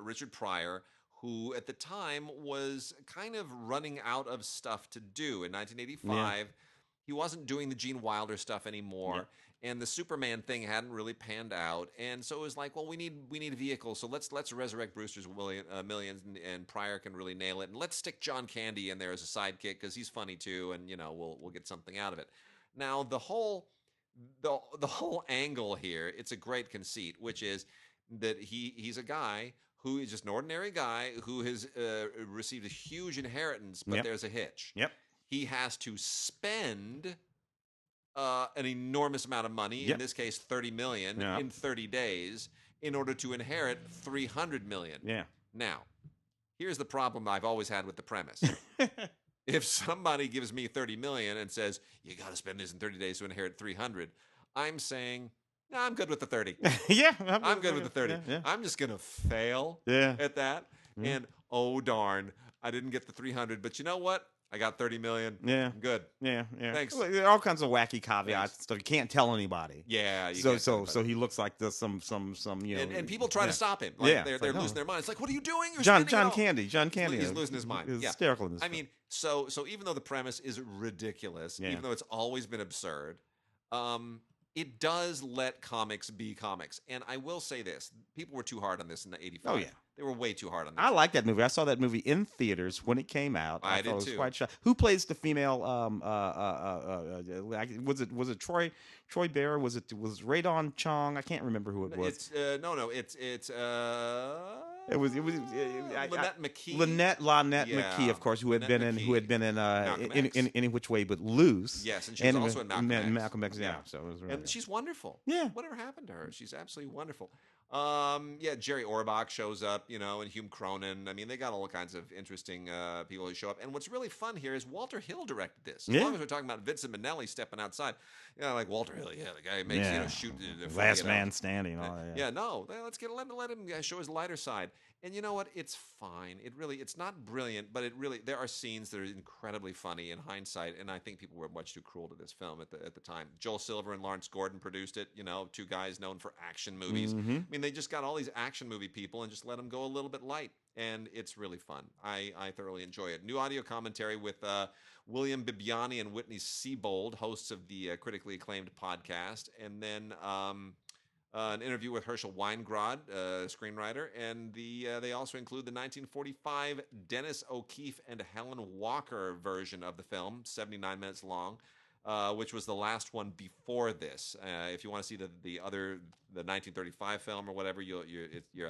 S1: Richard Pryor, who at the time was kind of running out of stuff to do. In 1985, he wasn't doing the Gene Wilder stuff anymore. And the Superman thing hadn't really panned out, and so it was like, well, we need a vehicle, so let's resurrect Brewster's Millions, and Pryor can really nail it, and let's stick John Candy in there as a sidekick because he's funny too, and we'll get something out of it. Now the whole angle here, it's a great conceit, which is that he's a guy who is just an ordinary guy who has received a huge inheritance, but there's a hitch. He has to spend an enormous amount of money, in this case $30 million, in 30 days, in order to inherit $300 million. Now, here's the problem I've always had with the premise. If somebody gives me $30 million and says, you got to spend this in 30 days to inherit 300, I'm saying, no, I'm good with the 30. I'm good with the 30. I'm just going to fail at that. And, oh, darn, I didn't get the 300. But you know what? I got 30 million. I'm good. Thanks.
S2: Well, there are all kinds of wacky caveats and stuff. You can't tell anybody. So he looks like this some
S1: and people try to stop him. Like they're losing their minds. It's like, what are you doing? You're
S2: John Candy.
S1: He's losing his mind.
S2: He's hysterical in this.
S1: I mean, so even though the premise is ridiculous, even though it's always been absurd, it does let comics be comics. And I will say this: people were too hard on this in the '85.
S2: Oh yeah.
S1: They were way too hard on this.
S2: I like that movie. I saw that movie in theaters when it came out.
S1: I did
S2: thought it was
S1: too.
S2: Quite shocked. Who plays the female? Was it Troy Bear? Was it Radon Chong? I can't remember who it was. It was
S1: Lynette McKee.
S2: Lynette McKee, of course, who had been in Any Which Way But Loose.
S1: Yes, and she's also in Malcolm X.
S2: Malcolm X. Yeah. So it was really
S1: and she's wonderful.
S2: Yeah.
S1: Whatever happened to her? She's absolutely wonderful. Yeah, Jerry Orbach shows up, and Hume Cronin. I mean, they got all kinds of interesting people who show up. And what's really fun here is Walter Hill directed this. As long as we're talking about Vincent Minnelli stepping outside, like Walter Hill, the guy who makes shoot
S2: Last Man Standing.
S1: No, let's let him show his lighter side. And you know what? It's fine. It's not brilliant, but there are scenes that are incredibly funny in hindsight. And I think people were much too cruel to this film at the time. Joel Silver and Lawrence Gordon produced it. Two guys known for action movies. I mean, they just got all these action movie people and just let them go a little bit light. And it's really fun. I thoroughly enjoy it. New audio commentary with William Bibiani and Whitney Seibold, hosts of the critically acclaimed podcast. And then an interview with Herschel Weingrod, screenwriter. And they also include the 1945 Dennis O'Keefe and Helen Walker version of the film, 79 minutes long. Which was the last one before this. If you want to see the 1935 film or whatever, you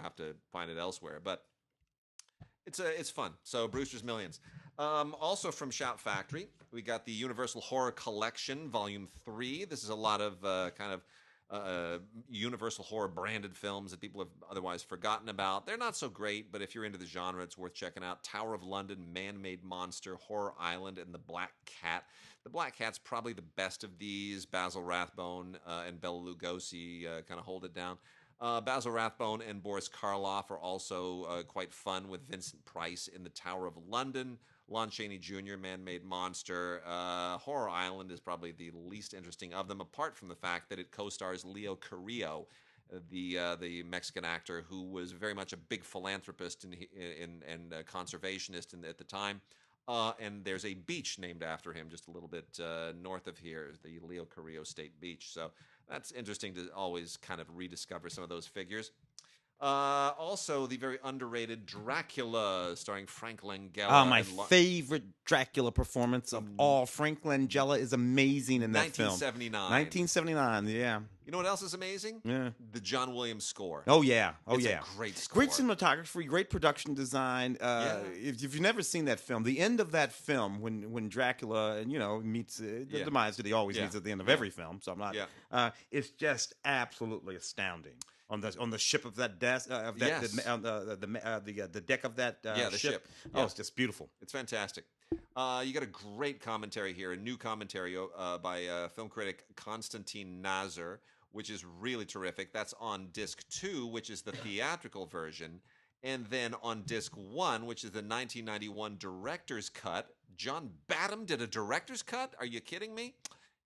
S1: have to find it elsewhere. But it's fun. So Brewster's Millions. Also from Shout Factory, we got the Universal Horror Collection, Volume 3. This is a lot of kind of Universal Horror branded films that people have otherwise forgotten about. They're not so great, but if you're into the genre, it's worth checking out. Tower of London, Man-Made Monster, Horror Island, and The Black Cat. The Black Cat's probably the best of these. Basil Rathbone and Bela Lugosi kind of hold it down. Basil Rathbone and Boris Karloff are also quite fun with Vincent Price in The Tower of London. Lon Chaney Jr., Man-Made Monster. Horror Island is probably the least interesting of them, apart from the fact that it co-stars Leo Carrillo, the Mexican actor who was very much a big philanthropist and conservationist at the time. And there's a beach named after him just a little bit north of here, the Leo Carrillo State Beach. So that's interesting to always kind of rediscover some of those figures. Also, the very underrated Dracula, starring Frank Langella.
S2: Oh, my favorite Dracula performance of all. Frank Langella is amazing in that
S1: 1979.
S2: film. 1979, yeah.
S1: You know what else is amazing?
S2: Yeah.
S1: The John Williams score.
S2: Oh, yeah.
S1: It's a great score.
S2: Great cinematography, great production design. If you've never seen that film, the end of that film, when Dracula, meets the demise that he always meets at the end of every film, so I'm not... it's just absolutely astounding. On the ship of that desk, the deck of that
S1: the ship.
S2: Oh, it's just beautiful.
S1: It's fantastic. You got a great commentary here, a new commentary by film critic Konstantin Nazar, which is really terrific. That's on disc 2, which is the theatrical version, and then on disc 1, which is the 1991 director's cut. John Badham did a director's cut? Are you kidding me?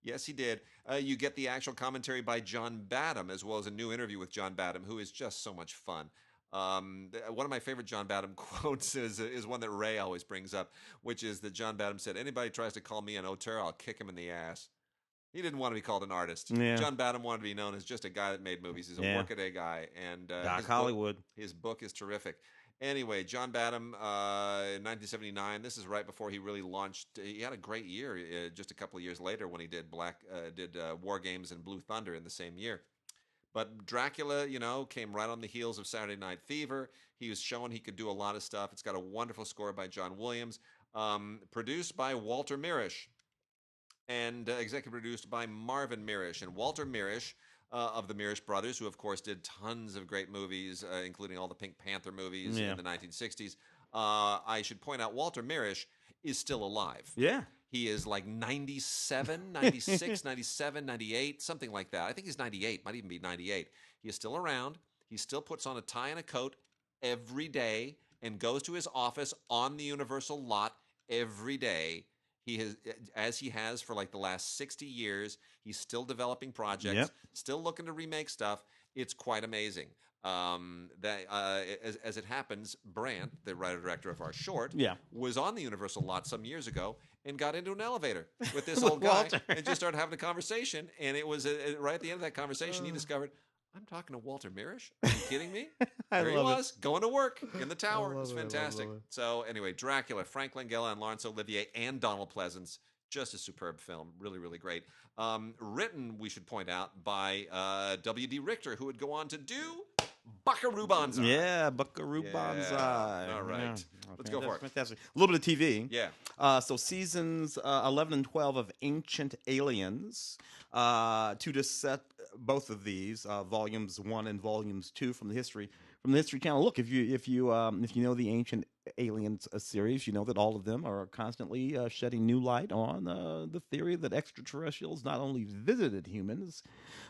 S1: Yes, he did. You get the actual commentary by John Badham, as well as a new interview with John Badham, who is just so much fun. One of my favorite John Badham quotes is one that Ray always brings up, which is that John Badham said, "Anybody tries to call me an auteur, I'll kick him in the ass." He didn't want to be called an artist.
S2: Yeah.
S1: John Badham wanted to be known as just a guy that made movies. He's a workaday guy. And
S2: Doc Hollywood.
S1: His book is terrific. Anyway, John Badham, 1979. This is right before he really launched. He had a great year just a couple of years later when he did War Games and Blue Thunder in the same year. But Dracula, came right on the heels of Saturday Night Fever. He was showing he could do a lot of stuff. It's got a wonderful score by John Williams, produced by Walter Mirisch, and executive produced by Marvin Mirisch. And Walter Mirisch, of the Mirisch brothers, who of course did tons of great movies, including all the Pink Panther movies in the 1960s. I should point out Walter Mirisch is still alive.
S2: Yeah.
S1: He is like 97, 96, 97, 98, something like that. I think he's 98, might even be 98. He is still around. He still puts on a tie and a coat every day and goes to his office on the Universal lot every day. As he has for like the last 60 years, he's still developing projects, still looking to remake stuff. It's quite amazing. As it happens, Brandt, the writer-director of our short, was on the Universal lot some years ago and got into an elevator with this old guy and just started having a conversation. And it was right at the end of that conversation, he discovered, I'm talking to Walter Mirisch. Are you kidding me? There he was, going to work in the tower. It was fantastic. So anyway, Dracula, Frank Langella and Laurence Olivier and Donald Pleasance. Just a superb film. Really, really great. Written, we should point out, by W.D. Richter, who would go on to do Buckaroo Banzai.
S2: Yeah, Buckaroo Banzai.
S1: All right.
S2: Yeah.
S1: Let's go for it.
S2: Fantastic. A little bit of TV.
S1: Yeah.
S2: So seasons 11 and 12 of Ancient Aliens. To both of these volumes 1 and volumes 2 from the History Channel. Look, if you know the Ancient Aliens series, you know that all of them are constantly shedding new light on the theory that extraterrestrials not only visited humans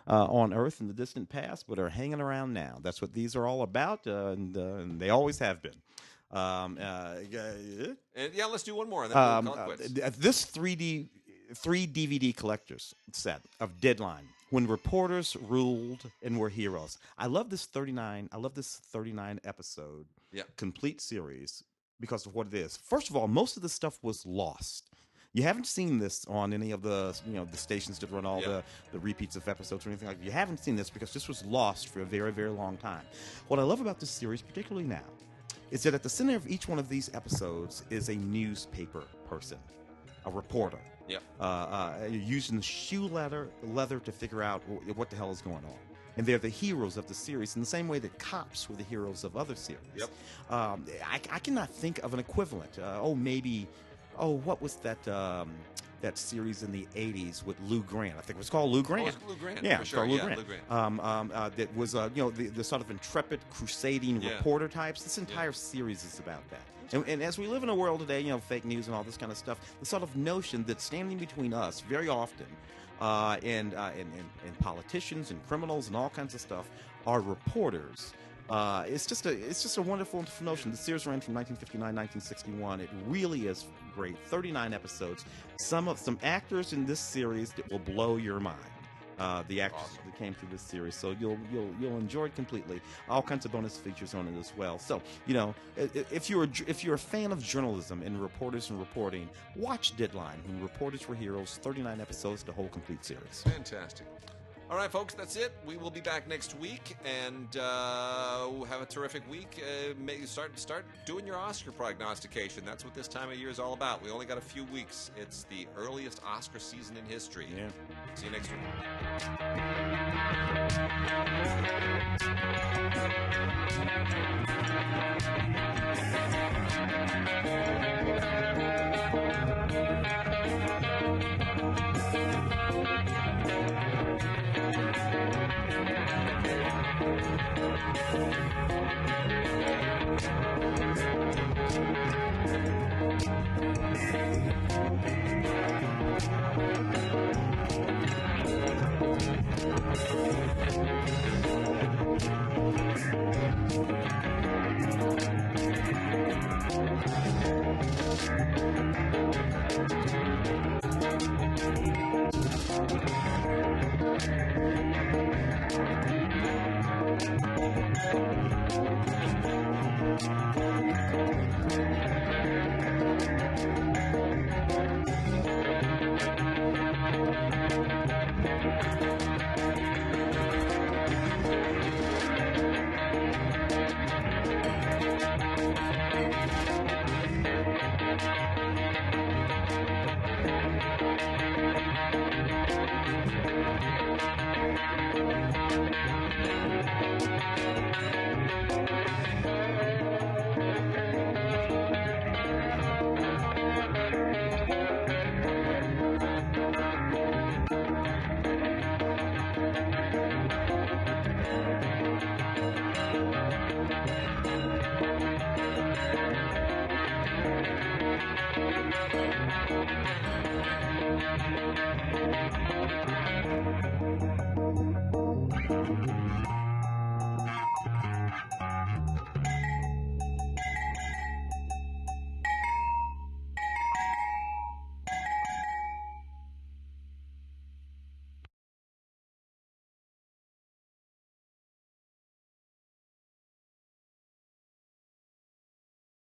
S2: on Earth in the distant past, but are hanging around now. That's what these are all about, and they always have been.
S1: And yeah, let's do one more, and then we'll call it quits.
S2: This 3 DVD collector's set of Deadline, When Reporters Ruled and Were Heroes. I love this 39 episode complete series because of what it is. First of all, most of the stuff was lost. You haven't seen this on any of the the stations that run all the repeats of episodes or anything like that. You haven't seen this because this was lost for a very, very long time. What I love about this series, particularly now, is that at the center of each one of these episodes is a newspaper person, a reporter. Using shoe leather to figure out what the hell is going on. And they're the heroes of the series in the same way that cops were the heroes of other series. I cannot think of an equivalent. What was that series in the 80s with Lou Grant? I think it was called Lou Grant.
S1: Oh, it was Lou Grant.
S2: Yeah,
S1: for sure.
S2: Lou Grant. That was the sort of intrepid, crusading reporter types. This entire series is about that. And as we live in a world today, fake news and all this kind of stuff, the sort of notion that standing between us very often and politicians and criminals and all kinds of stuff are reporters. It's just a wonderful notion. The series ran from 1959, 1961. It really is great. 39 episodes. Some actors in this series that will blow your mind. The actors that came through this series, so you'll enjoy it completely. All kinds of bonus features on it as well. So if you're a fan of journalism and reporters and reporting, watch Deadline, When Reporters Were Heroes. 39 episodes, the whole complete series.
S1: Fantastic. All right, folks, that's it. We will be back next week, and we'll have a terrific week. Start doing your Oscar prognostication. That's what this time of year is all about. We only got a few weeks. It's the earliest Oscar season in history.
S2: Yeah.
S1: See you next week.